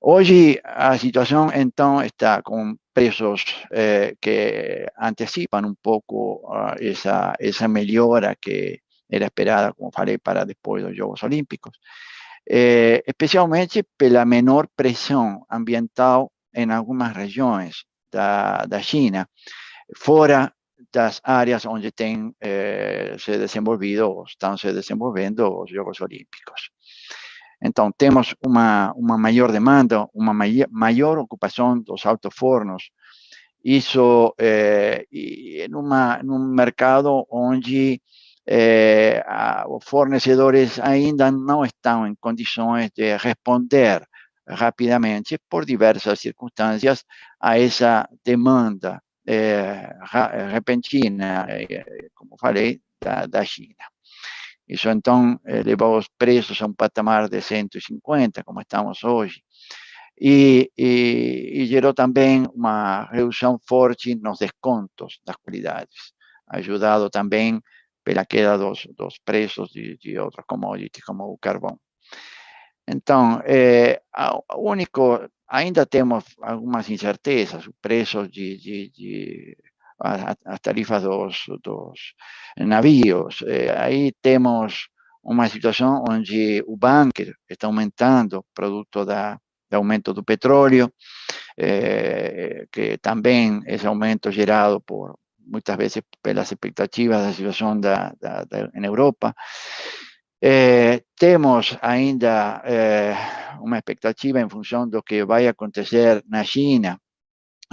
Hoje a situação, então, está com preços que antecipam um pouco essa melhora que era esperada, como falei, para depois dos Jogos Olímpicos, especialmente pela menor pressão ambiental em algumas regiões da China, fora das áreas onde estão se desenvolvendo os Jogos Olímpicos. Então, temos uma maior demanda, uma maior ocupação dos alto-fornos, isso num mercado onde os fornecedores ainda não estão em condições de responder rapidamente, por diversas circunstâncias, a essa demanda repentina, como falei, da China. Isso, então, levou os preços a um patamar de 150, como estamos hoje, e gerou também uma redução forte nos descontos das qualidades, ajudado também pela queda dos preços de outros commodities, como o carvão. Então, ainda temos algumas incertezas, os preços as tarifas dos navios. Aí temos uma situação onde o bunker está aumentando, produto do aumento do petróleo, que também esse aumento gerado por muitas vezes pelas expectativas da situação em Europa. Temos ainda uma expectativa em função do que vai acontecer na China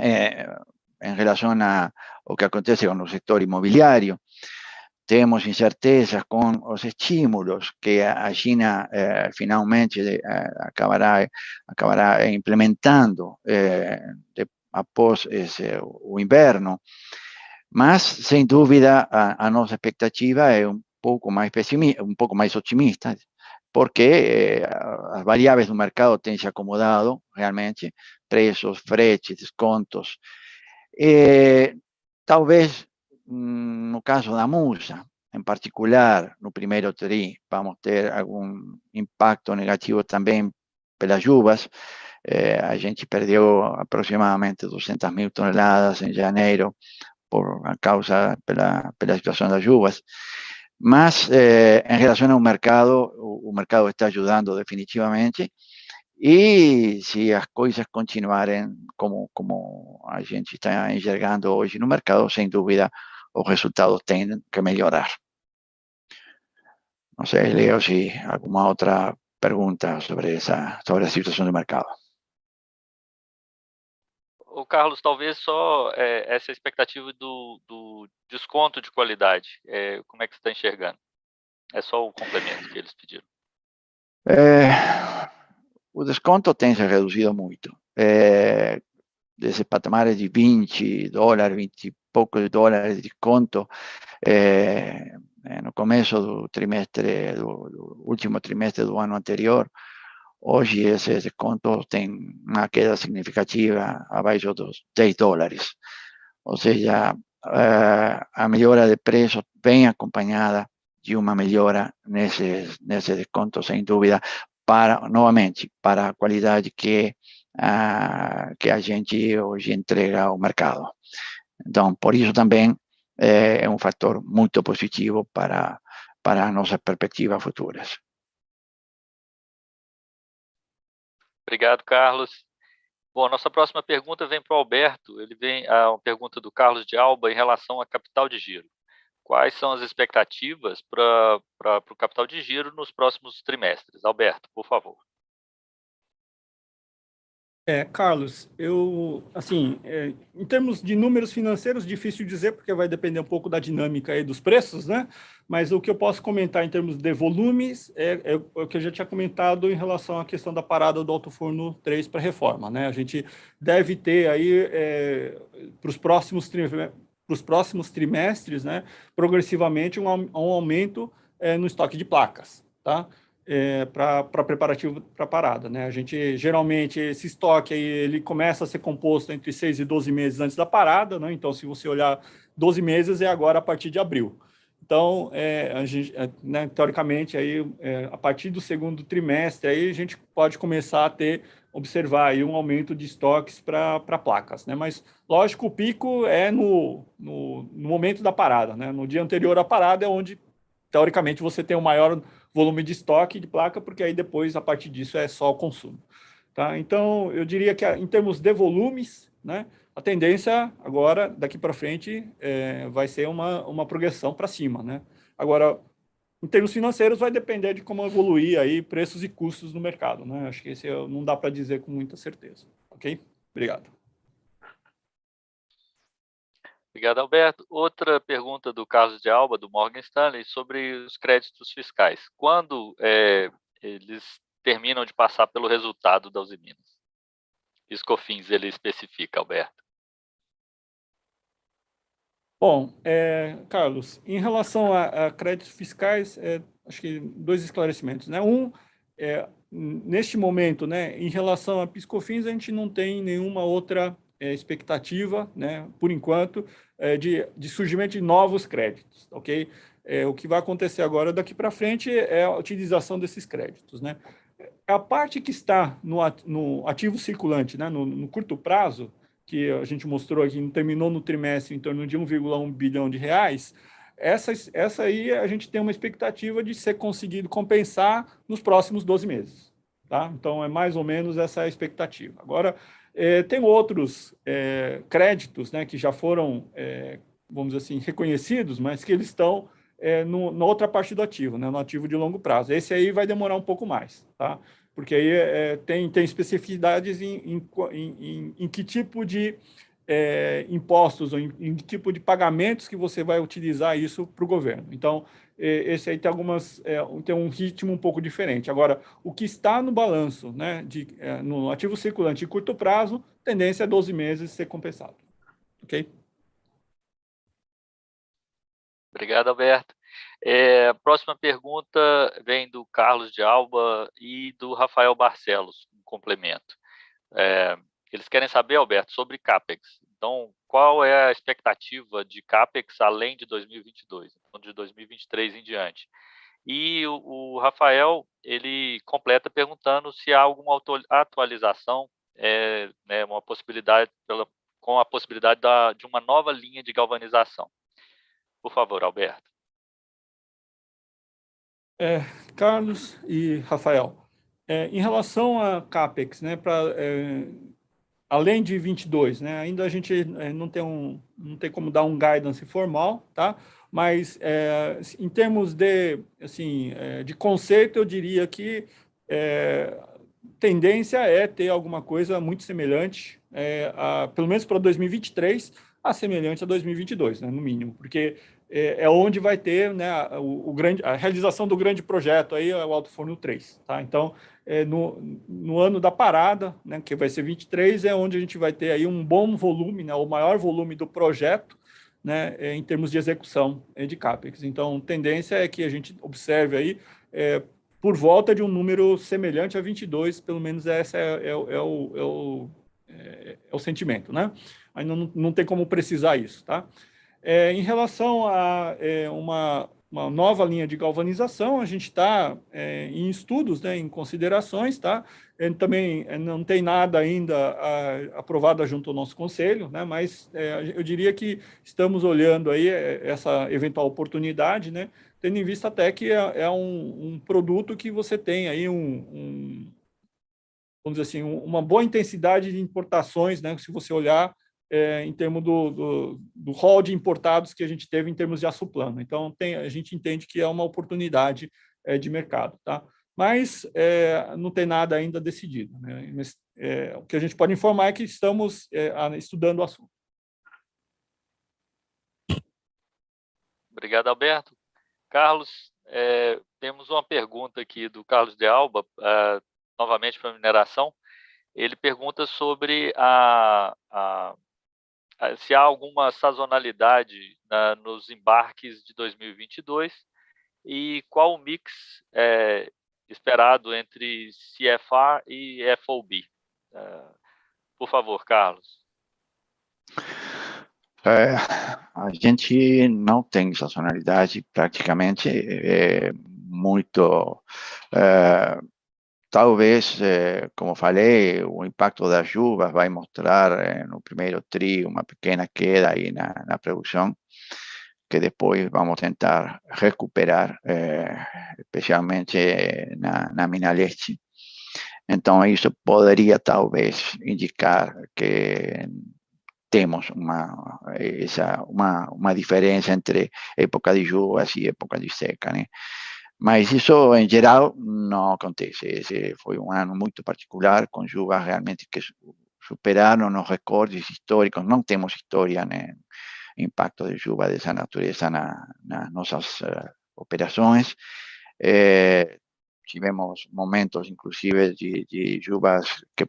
em relação ao que acontece com o setor imobiliário. Temos incertezas com os estímulos que a China finalmente acabará implementando após o inverno. Mas, sem dúvida, a nossa expectativa é um pouco mais otimista, porque as variáveis do mercado têm se acomodado realmente, preços, fretes, descontos. Talvez, no caso da Musa, em particular, no primeiro TRI, vamos ter algum impacto negativo também pelas chuvas. A gente perdeu aproximadamente 200.000 toneladas em janeiro por causa pela situação das chuvas. Mas, em relação ao mercado, o mercado está ajudando definitivamente. E se as coisas continuarem como a gente está enxergando hoje no mercado, sem dúvida, os resultados têm que melhorar. Não sei, Leo, se alguma outra pergunta sobre a situação do mercado. O Carlos, talvez só essa expectativa do desconto de qualidade, como é que você está enxergando? É só o complemento que eles pediram. O desconto tem se reduzido muito. Desses patamares de $20, 20 e poucos dólares de desconto, no começo do último trimestre do ano anterior, hoje esses descontos têm uma queda significativa abaixo dos $10. Ou seja, a melhora de preços vem acompanhada de uma melhora nesses descontos, sem dúvida, novamente, para a qualidade que a gente hoje entrega ao mercado. Então, por isso também é um fator muito positivo para as nossas perspectivas futuras. Obrigado, Carlos. Bom, a nossa próxima pergunta vem para o Alberto. Ele vem a pergunta do Carlos de Alba em relação a capital de giro. Quais são as expectativas para o capital de giro nos próximos trimestres? Alberto, por favor. Carlos, em termos de números financeiros, difícil dizer, porque vai depender um pouco da dinâmica aí dos preços, né? Mas o que eu posso comentar em termos de volumes é o que eu já tinha comentado em relação à questão da parada do Alto Forno 3 para reforma, né? A gente deve ter aí, para os próximos trimestres, né, progressivamente um aumento no estoque de placas, tá? Para preparativo para a parada, né? A gente, geralmente, esse estoque aí, ele começa a ser composto entre 6 e 12 meses antes da parada, né? Então, se você olhar 12 meses, é agora a partir de abril. Então, a gente, né, teoricamente, aí, a partir do segundo trimestre, aí a gente pode começar a observar aí um aumento de estoques para placas, né? Mas, lógico, o pico é no momento da parada, né? No dia anterior à parada é onde, teoricamente, você tem o maior volume de estoque de placa, porque aí depois, a partir disso, é só o consumo. Tá? Então, eu diria que em termos de volumes, né, a tendência agora, daqui para frente, vai ser uma progressão para cima. Né? Agora, em termos financeiros, vai depender de como evoluir aí preços e custos no mercado. Né? Acho que esse não dá para dizer com muita certeza. Ok? Obrigado. Obrigado, Alberto. Outra pergunta do Carlos de Alba, do Morgan Stanley, sobre os créditos fiscais. Quando eles terminam de passar pelo resultado da Usiminas? PIS/COFINS, ele especifica, Alberto. Bom, Carlos, em relação a créditos fiscais, acho que 2 esclarecimentos. Né? Neste momento, né, em relação a PIS/COFINS, a gente não tem nenhuma outra expectativa, né, por enquanto, de surgimento de novos créditos, ok? O que vai acontecer agora, daqui para frente, é a utilização desses créditos, né? A parte que está no ativo circulante, né, no curto prazo, que a gente mostrou aqui, terminou no trimestre em torno de 1,1 bilhão de reais, essa aí a gente tem uma expectativa de ser conseguido compensar nos próximos 12 meses. Tá? Então, é mais ou menos essa a expectativa. Agora, tem outros créditos, né, que já foram vamos dizer assim, reconhecidos, mas que eles estão na outra parte do ativo, né, no ativo de longo prazo. Esse aí vai demorar um pouco mais, tá? Porque aí tem especificidades em que tipo de impostos ou em que tipo de pagamentos que você vai utilizar isso para o governo. Então, esse aí tem um ritmo um pouco diferente. Agora, o que está no balanço, né, no ativo circulante de curto prazo, tendência é 12 meses ser compensado. Ok? Obrigado, Alberto. Próxima pergunta vem do Carlos de Alba e do Rafael Barcelos, um complemento. Eles querem saber, Alberto, sobre CAPEX. Então, qual é a expectativa de CAPEX além de 2022, então de 2023 em diante? E o Rafael, ele completa perguntando se há alguma atualização, né, uma possibilidade, com a possibilidade de uma nova linha de galvanização. Por favor, Alberto. Carlos e Rafael, em relação a CAPEX, né, além de 22, né, ainda a gente não tem como dar um guidance formal, tá? Mas em termos de conceito, eu diria que tendência é ter alguma coisa muito semelhante, pelo menos para 2023, a semelhante a 2022, né, no mínimo, porque é onde vai ter, né, a realização do grande projeto, aí é o Alto Forno 3. Tá? Então, no ano da parada, né, que vai ser 23, é onde a gente vai ter aí um bom volume, né, o maior volume do projeto, né, em termos de execução de CAPEX. Então, tendência é que a gente observe aí por volta de um número semelhante a 22, pelo menos esse é o sentimento. Né? Ainda não tem como precisar isso. Tá? Em relação a uma nova linha de galvanização, a gente está em estudos, né, em considerações, tá? Também não tem nada ainda aprovado junto ao nosso conselho, né, mas eu diria que estamos olhando aí essa eventual oportunidade, né, tendo em vista até que é um produto que você tem aí vamos dizer assim, uma boa intensidade de importações, né, se você olhar em termos do hall de importados que a gente teve em termos de aço plano. Então, a gente entende que é uma oportunidade de mercado. Tá? Mas não tem nada ainda decidido. Né? Mas, o que a gente pode informar é que estamos estudando o assunto. Obrigado, Alberto. Carlos, temos uma pergunta aqui do Carlos de Alba, novamente para mineração. Ele pergunta sobre se há alguma sazonalidade nos embarques de 2022 e qual o mix esperado entre CFR e FOB. Por favor, Carlos. A gente não tem sazonalidade praticamente, muito... talvez, como falei, o impacto das chuvas vai mostrar no primeiro tri uma pequena queda aí na produção, que depois vamos tentar recuperar, especialmente na mina leste. Então, isso poderia talvez indicar que temos uma diferença entre época de chuvas e época de seca, né? Mas isso, em geral, não acontece. Esse foi um ano muito particular, com chuvas realmente que superaram os recordes históricos. Não temos história, né? Impacto de chuva dessa natureza nas nossas operações. Tivemos momentos, inclusive, de chuvas que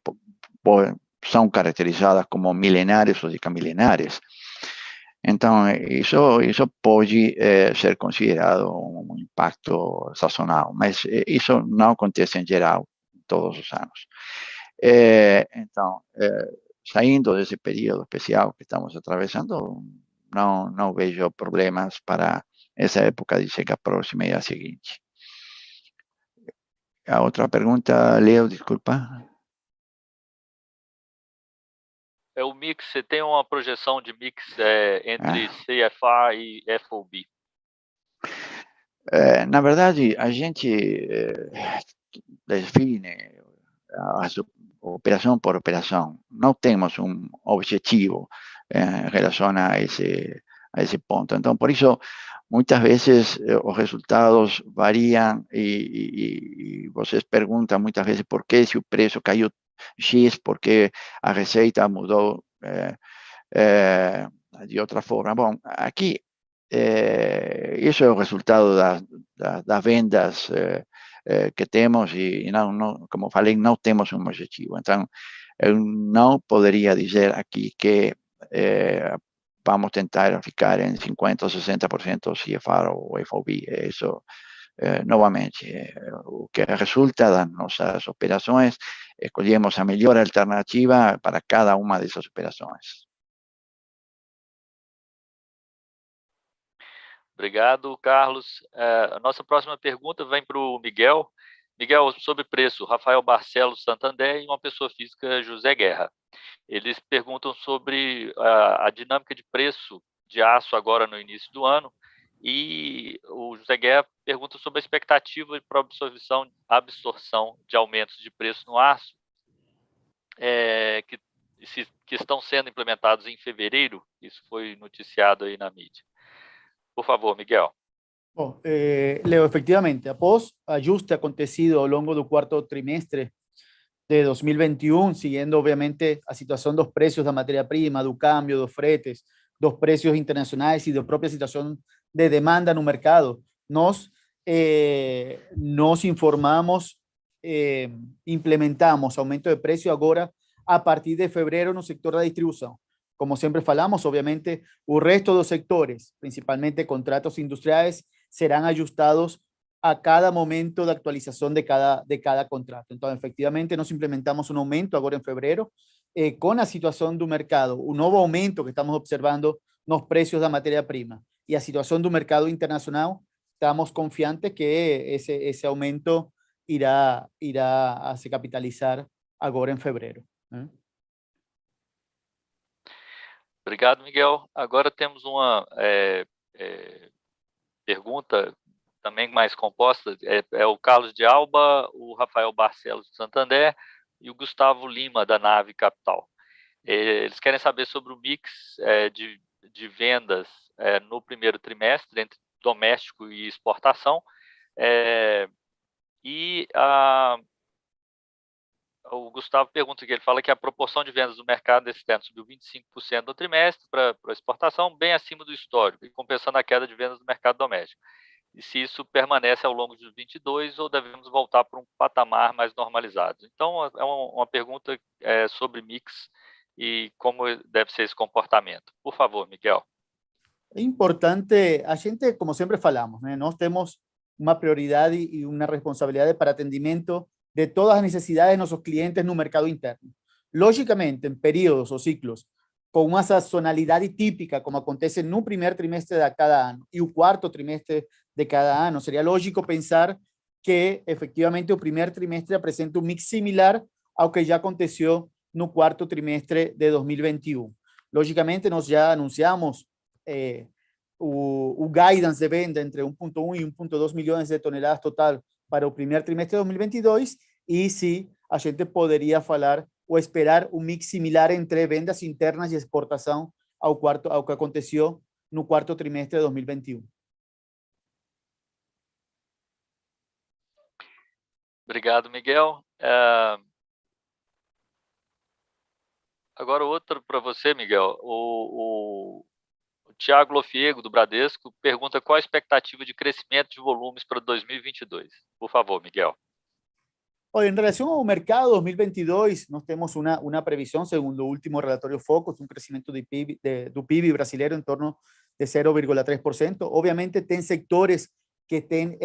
são caracterizadas como milenares ou decamilenares. Então, isso pode ser considerado um impacto sazonal, mas isso não acontece em geral, todos os anos. Então, saindo desse período especial que estamos atravessando, não vejo problemas para essa época de seca próxima e a seguinte. A outra pergunta, Leo, desculpa. O mix, você tem uma projeção de mix entre CFR e FOB? Na verdade, a gente define a operação por operação. Não temos um objetivo em relação a a esse ponto. Então, por isso, muitas vezes os resultados variam e vocês perguntam muitas vezes por que se o preço caiu X, porque a receita mudou de outra forma. Bom, aqui, isso é o resultado das vendas que temos e, não, como falei, não temos um objetivo. Então, eu não poderia dizer aqui que vamos tentar ficar em 50% ou 60% CFR ou FOB. Isso, novamente, o que resulta das nossas operações, escolhemos a melhor alternativa para cada uma dessas operações. Obrigado, Carlos. A nossa próxima pergunta vem para o Miguel. Miguel, sobre preço, Rafael Barcelos, Santander, e uma pessoa física, José Guerra. Eles perguntam sobre a dinâmica de preço de aço agora no início do ano, e o José Guerra pergunta sobre a expectativa para absorção de aumentos de preço no aço, que estão sendo implementados em fevereiro. Isso foi noticiado aí na mídia. Por favor, Miguel. Bom, Leo, efectivamente, após ajuste acontecido ao longo do quarto trimestre de 2021, siguiendo obviamente a situação dos preços da matéria-prima, do câmbio, dos fretes, dos preços internacionais e da própria situação de demanda no mercado, nós informamos, implementamos aumento de preço agora a partir de fevereiro no sector da distribuição. Como sempre falamos, obviamente, o resto dos sectores, principalmente contratos industriais, serán ajustados a cada momento de actualización de cada contrato. Entonces, efectivamente, nos implementamos un aumento ahora en febrero, con la situación del mercado, un nuevo aumento que estamos observando los precios de la materia prima y la situación del mercado internacional, estamos confiantes que ese aumento irá a se capitalizar agora en febrero. Obrigado, Miguel. Agora temos uma pergunta também mais composta. É o Carlos de Alba, o Rafael Barcelos de Santander e o Gustavo Lima, da Nave Capital. Eles querem saber sobre o mix de vendas no primeiro trimestre, entre doméstico e exportação. O Gustavo pergunta que ele fala que a proporção de vendas do mercado externo subiu 25% no trimestre para a exportação, bem acima do histórico, e compensando a queda de vendas do mercado doméstico. E se isso permanece ao longo de 2022 ou devemos voltar para um patamar mais normalizado. Então, é uma pergunta sobre mix e como deve ser esse comportamento. Por favor, Miguel. É importante, a gente, como sempre falamos, né, nós temos uma prioridade e uma responsabilidade para atendimento de todas las necesidades de nuestros clientes no mercado interno. Lógicamente, en periodos o ciclos con una sazonalidad típica, como acontece no primer trimestre de cada año y el cuarto trimestre de cada año, sería lógico pensar que efectivamente el primer trimestre presenta un mix similar ao que ya aconteció no cuarto trimestre de 2021. Lógicamente, nos ya anunciamos o guidance de venda entre 1.1 y 1.2 millones de toneladas total para o primeiro trimestre de 2022, e se a gente poderia falar ou esperar um mix similar entre vendas internas e exportação ao que aconteceu no quarto trimestre de 2021. Obrigado, Miguel. Agora outro para você, Miguel. O Thiago Lofiego, do Bradesco, pergunta qual a expectativa de crescimento de volumes para 2022. Por favor, Miguel. Olha, em relação ao mercado 2022, nós temos uma previsão, segundo o último relatório Focus, um crescimento do PIB brasileiro em torno de 0,3%. Obviamente, tem setores que têm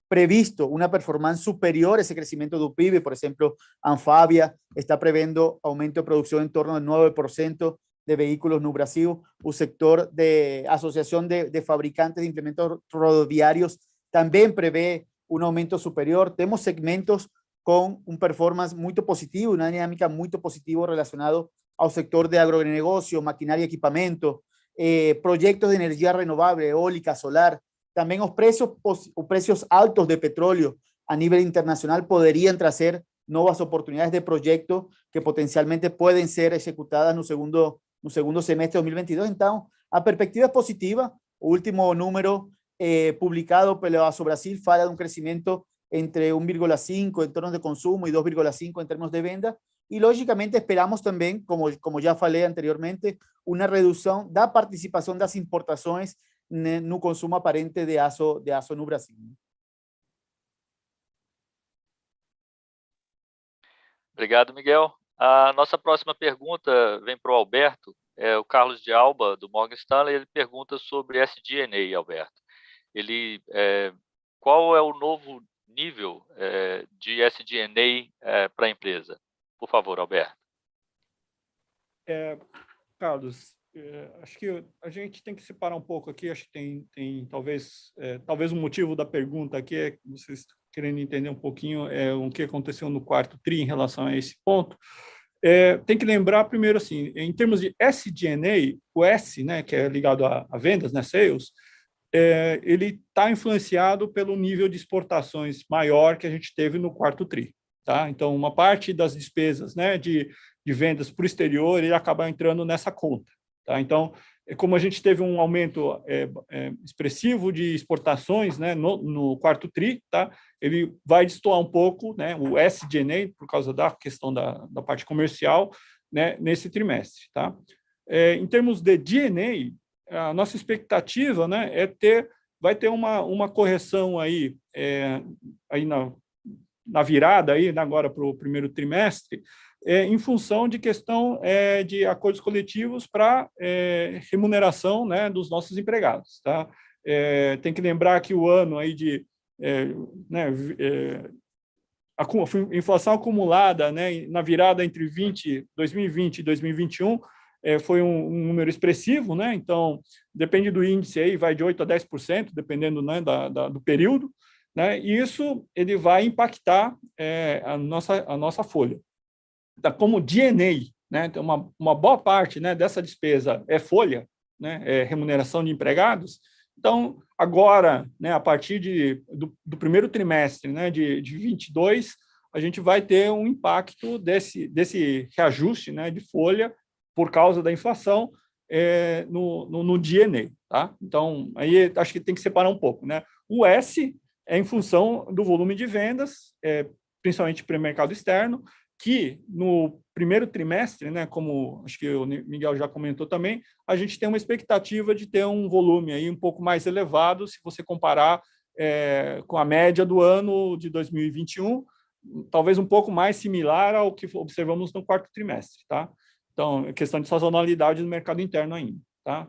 previsto uma performance superior a esse crescimento do PIB. Por exemplo, Anfavia está prevendo aumento de produção em torno de 9%, de vehículos no Brasil. O sector de Asociación de Fabricantes de Implementos Rodoviarios también prevé un aumento superior. Tenemos segmentos con un performance muy positivo, una dinámica muy positiva relacionado al sector de agronegocio, maquinaria y equipamiento, proyectos de energía renovable, eólica, solar. También los precios altos de petróleo a nivel internacional podrían traer nuevas oportunidades de proyectos que potencialmente pueden ser ejecutadas no segundo semestre de 2022. Então, A perspectiva es positiva. El último número publicado pela ASOBrasil fala de un crecimiento entre 1,5 en términos de consumo y 2,5 en términos de venda. Y lógicamente esperamos también, como ya falei anteriormente, una reducción da participación das importações no consumo aparente de aço no Brasil. Obrigado, Miguel. A nossa próxima pergunta vem para o Alberto. É o Carlos de Alba, do Morgan Stanley. Ele pergunta sobre SG&A, Alberto. Qual é o novo nível de SG&A para a empresa? Por favor, Alberto. Carlos, acho que a gente tem que separar um pouco aqui. Acho que tem talvez um motivo da pergunta aqui é que vocês querendo entender um pouquinho o que aconteceu no quarto TRI em relação a esse ponto. Tem que lembrar primeiro assim, em termos de SG&A, o S, né, que é ligado a vendas, né, sales, ele está influenciado pelo nível de exportações maior que a gente teve no quarto TRI. Tá? Então, uma parte das despesas, né, de vendas para o exterior, ele acaba entrando nessa conta. Tá? Então, como a gente teve um aumento expressivo de exportações, né, no quarto TRI, tá? Ele vai destoar um pouco, né, o SG&A, por causa da questão da parte comercial, né, nesse trimestre. Tá? Em termos de D&A, a nossa expectativa, né, vai ter uma correção aí na virada aí, agora para o primeiro trimestre, em função de questão de acordos coletivos para remuneração, né, dos nossos empregados. Tá? Tem que lembrar que o ano aí inflação acumulada, né, na virada entre 2020 e 2021, foi um número expressivo, né? Então, depende do índice, aí vai de 8% a 10%, dependendo, né, do período, né? E isso ele vai impactar a nossa folha. Tá, como D&A, né? Então, uma boa parte, né, dessa despesa é folha, né, remuneração de empregados. Então, agora, né, a partir do primeiro trimestre, né, de 22, a gente vai ter um impacto desse reajuste, né, de folha por causa da inflação no D&A. Tá? Então, aí acho que tem que separar um pouco. Né? O S é em função do volume de vendas, principalmente para o mercado externo, que no primeiro trimestre, né, como acho que o Miguel já comentou também, a gente tem uma expectativa de ter um volume aí um pouco mais elevado, se você comparar com a média do ano de 2021, talvez um pouco mais similar ao que observamos no quarto trimestre. Tá? Então, é questão de sazonalidade do mercado interno ainda. Tá?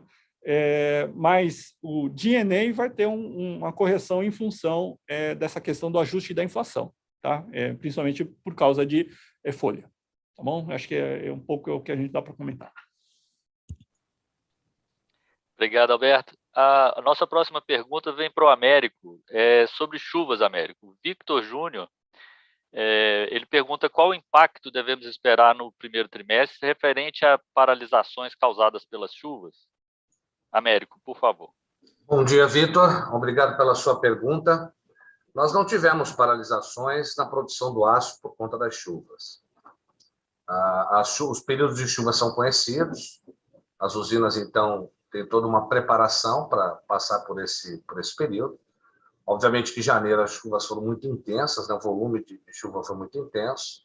Mas o D&A vai ter uma correção em função dessa questão do ajuste da inflação. Tá? Principalmente por causa de folha. Tá bom? Acho que é um pouco o que a gente dá para comentar. Obrigado, Alberto. A nossa próxima pergunta vem para o Américo, sobre chuvas, Américo. Victor Júnior, ele pergunta qual o impacto devemos esperar no primeiro trimestre referente a paralisações causadas pelas chuvas. Américo, por favor. Bom dia, Victor. Obrigado pela sua pergunta. Nós não tivemos paralisações na produção do aço por conta das chuvas. Os períodos de chuva são conhecidos, as usinas, então, têm toda uma preparação para passar por esse período. Obviamente que em janeiro as chuvas foram muito intensas, né? O volume de chuva foi muito intenso,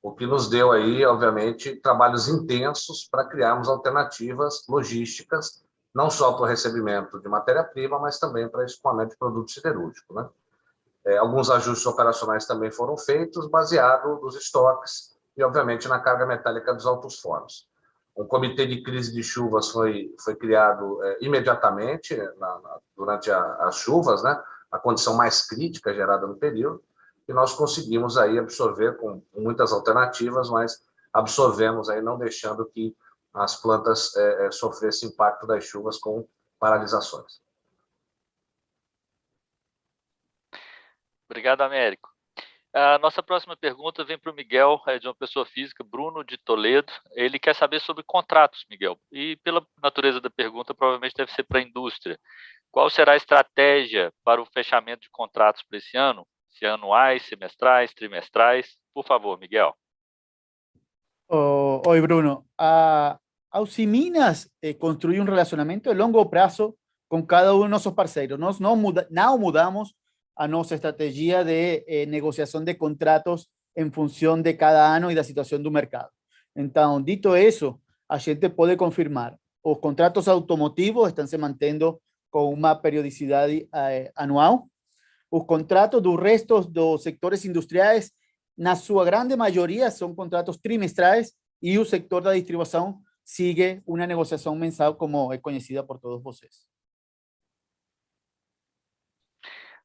o que nos deu aí, obviamente, trabalhos intensos para criarmos alternativas logísticas, não só para o recebimento de matéria-prima, mas também para escoamento de produto siderúrgico, né? Alguns ajustes operacionais também foram feitos, baseado nos estoques e, obviamente, na carga metálica dos altos fornos. Um comitê de crise de chuvas foi criado imediatamente durante as chuvas, né? A condição mais crítica gerada no período, e nós conseguimos aí absorver com muitas alternativas, mas absorvemos aí, não deixando que as plantas sofressem impacto das chuvas com paralisações. Obrigado, Américo. A nossa próxima pergunta vem para o Miguel, de uma pessoa física, Bruno de Toledo. Ele quer saber sobre contratos, Miguel. E pela natureza da pergunta, provavelmente deve ser para a indústria. Qual será a estratégia para o fechamento de contratos para esse ano? Se anuais, semestrais, trimestrais? Por favor, Miguel. Oi, Bruno. a Usiminas construir un relacionamiento de longo prazo con cada uno de nuestros parceiros. Nós não mudamos a nossa estratégia de negociação de contratos em função de cada ano e da situação do mercado. Então, dito isso, a gente pode confirmar, os contratos automotivos estão se mantendo com uma periodicidade anual. Os contratos do resto dos sectores industriais, na sua grande maioria, são contratos trimestrais e o setor da distribuição sigue uma negociação mensal, como é conhecida por todos vocês.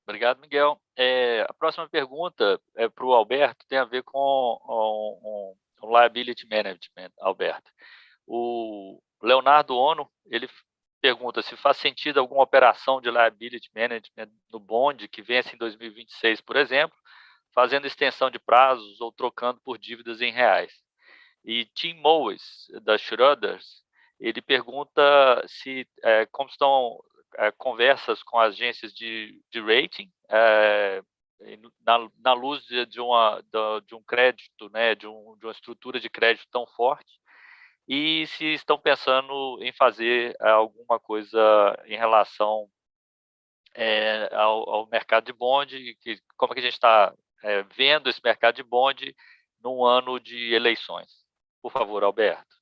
Obrigado, Miguel. A próxima pergunta é para o Alberto, tem a ver com o liability management, Alberto. O Leonardo Ono, ele pergunta se faz sentido alguma operação de liability management no bond que vence em 2026, por exemplo, fazendo extensão de prazos ou trocando por dívidas em reais. E Tim Mowes, da Schroders, ele pergunta se como estão conversas com agências de rating na luz de um crédito, né, de uma estrutura de crédito tão forte, e se estão pensando em fazer alguma coisa em relação ao mercado de bonde, como é que a gente está vendo esse mercado de bonde num ano de eleições. Por favor, Alberto.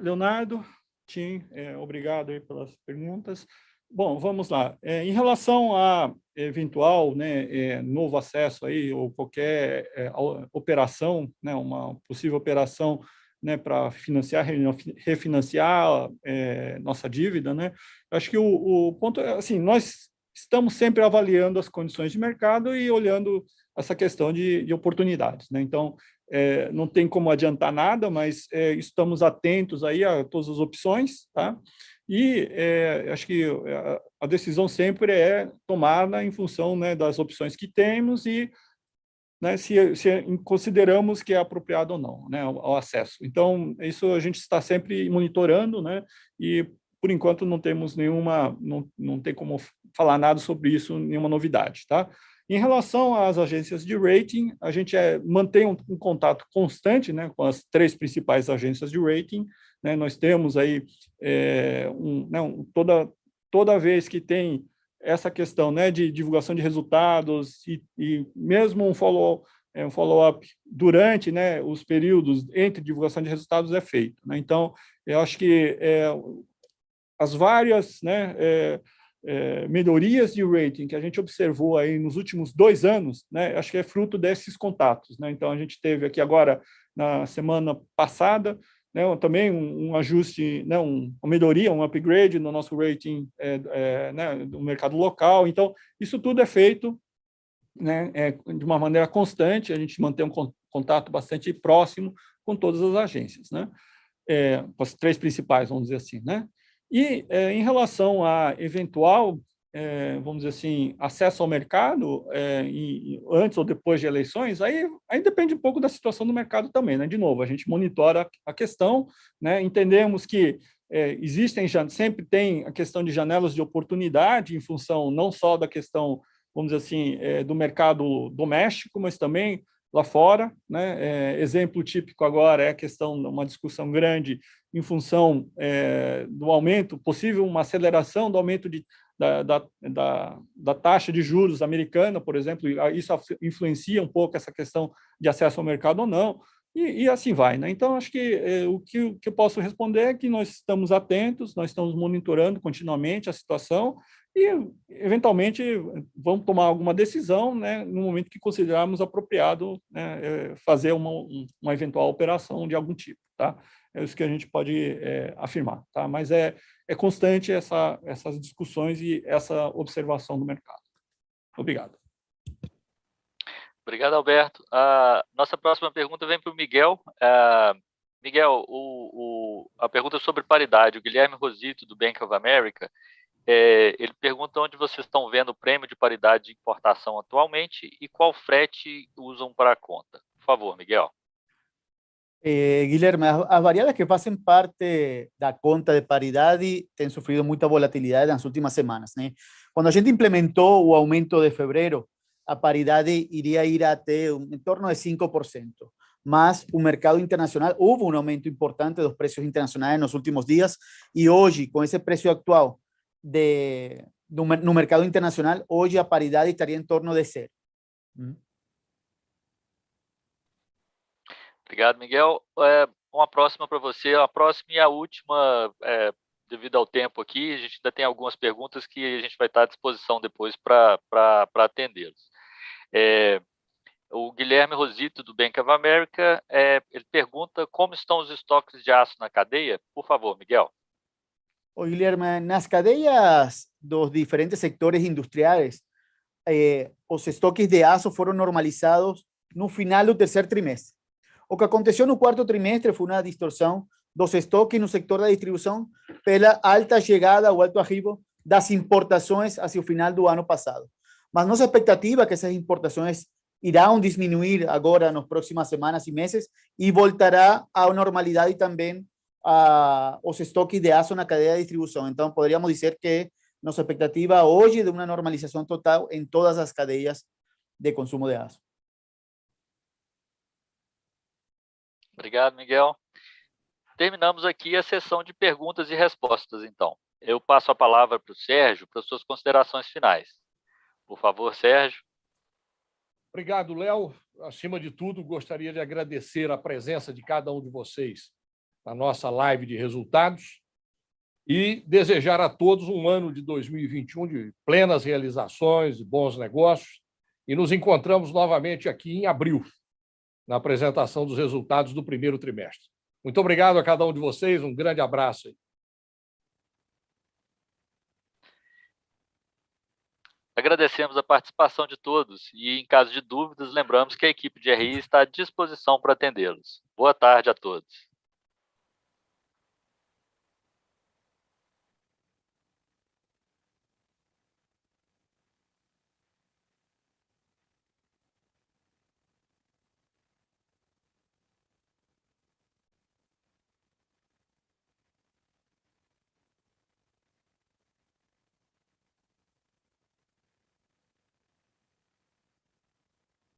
Leonardo, Tim, obrigado aí pelas perguntas. Bom, vamos lá. Em relação a eventual, né, novo acesso aí, ou qualquer operação, né, uma possível operação, né, para refinanciar nossa dívida, né, acho que o ponto é assim, nós estamos sempre avaliando as condições de mercado e olhando essa questão de oportunidades, né? Então, não tem como adiantar nada, mas estamos atentos aí a todas as opções, tá? E acho que a decisão sempre é tomada em função, né, das opções que temos e, né, se consideramos que é apropriado ou não, né, ao acesso. Então, isso a gente está sempre monitorando, né, e por enquanto não temos nenhuma, não tem como falar nada sobre isso, nenhuma novidade, tá? Em relação às agências de rating, a gente mantém um contato constante, né, com as 3 principais agências de rating, né? Nós temos aí, toda vez que tem essa questão, né, de divulgação de resultados e mesmo um follow-up durante, né, os períodos entre divulgação de resultados é feito, né? Então, eu acho que as várias, né, melhorias de rating que a gente observou aí nos últimos 2 anos, né, acho que é fruto desses contatos, né? Então, a gente teve aqui agora, na semana passada, né, também um ajuste, né, uma melhoria, um upgrade no nosso rating, né, do mercado local. Então, isso tudo é feito, né, de uma maneira constante, a gente mantém um contato bastante próximo com todas as agências, né? Com as 3 principais, vamos dizer assim, né? E em relação a eventual, vamos dizer assim, acesso ao mercado antes ou depois de eleições, aí depende um pouco da situação do mercado também, né? De novo, a gente monitora a questão, né? Entendemos que sempre tem a questão de janelas de oportunidade em função não só da questão, vamos dizer assim, do mercado doméstico, mas também lá fora, né? Exemplo típico agora é a questão de uma discussão grande em função do aumento, possível uma aceleração do aumento da taxa de juros americana, por exemplo, isso influencia um pouco essa questão de acesso ao mercado ou não, e assim vai, né? Então, acho que o que eu posso responder é que nós estamos atentos, nós estamos monitorando continuamente a situação e, eventualmente, vamos tomar alguma decisão, né, no momento que considerarmos apropriado, né, fazer uma eventual operação de algum tipo, tá? É isso que a gente pode afirmar, tá? Mas é constante essas discussões e essa observação do mercado. Obrigado. Obrigado, Alberto. Nossa próxima pergunta vem para o Miguel. Miguel, a pergunta sobre paridade. O Guilherme Rosito, do Bank of America, ele pergunta onde vocês estão vendo o prêmio de paridade de importação atualmente e qual frete usam para a conta. Por favor, Miguel. Guilherme, as variáveis que fazem parte da conta de paridade têm sofrido muita volatilidade nas últimas semanas, né? Quando a gente implementou o aumento de fevereiro, a paridade iria ir até em torno de 5%. mas o mercado internacional, houve um aumento importante dos preços internacionais nos últimos dias, e hoje, com esse preço atual no mercado internacional, hoje a paridade estaria em torno de 0. Obrigado, Miguel. Uma próxima para você, a próxima e a última, devido ao tempo aqui, a gente ainda tem algumas perguntas que a gente vai estar à disposição depois para atendê-los. O Guilherme Rosito, do Bank of America, ele pergunta como estão os estoques de aço na cadeia. Por favor, Miguel. Oi, Guilherme, nas cadeias dos diferentes sectores industriais, os estoques de aço foram normalizados no final do terceiro trimestre. O que aconteceu no quarto trimestre foi uma distorção dos estoques no sector da distribuição pela alta chegada, o alto arribo das importações hacia o final do ano passado. Mas nossa expectativa é que essas importações irão diminuir agora nas próximas semanas e meses e voltará à normalidade também os estoques de aço na cadeia de distribuição. Então, poderíamos dizer que nossa expectativa hoje é de uma normalização total em todas as cadeias de consumo de aço. Obrigado, Miguel. Terminamos aqui a sessão de perguntas e respostas, então. Eu passo a palavra para o Sérgio para suas considerações finais. Por favor, Sérgio. Obrigado, Léo. Acima de tudo, gostaria de agradecer a presença de cada um de vocês na nossa live de resultados e desejar a todos um ano de 2021 de plenas realizações, de bons negócios, e nos encontramos novamente aqui em abril, na apresentação dos resultados do primeiro trimestre. Muito obrigado a cada um de vocês, um grande abraço aí. Agradecemos a participação de todos e, em caso de dúvidas, lembramos que a equipe de RI está à disposição para atendê-los. Boa tarde a todos.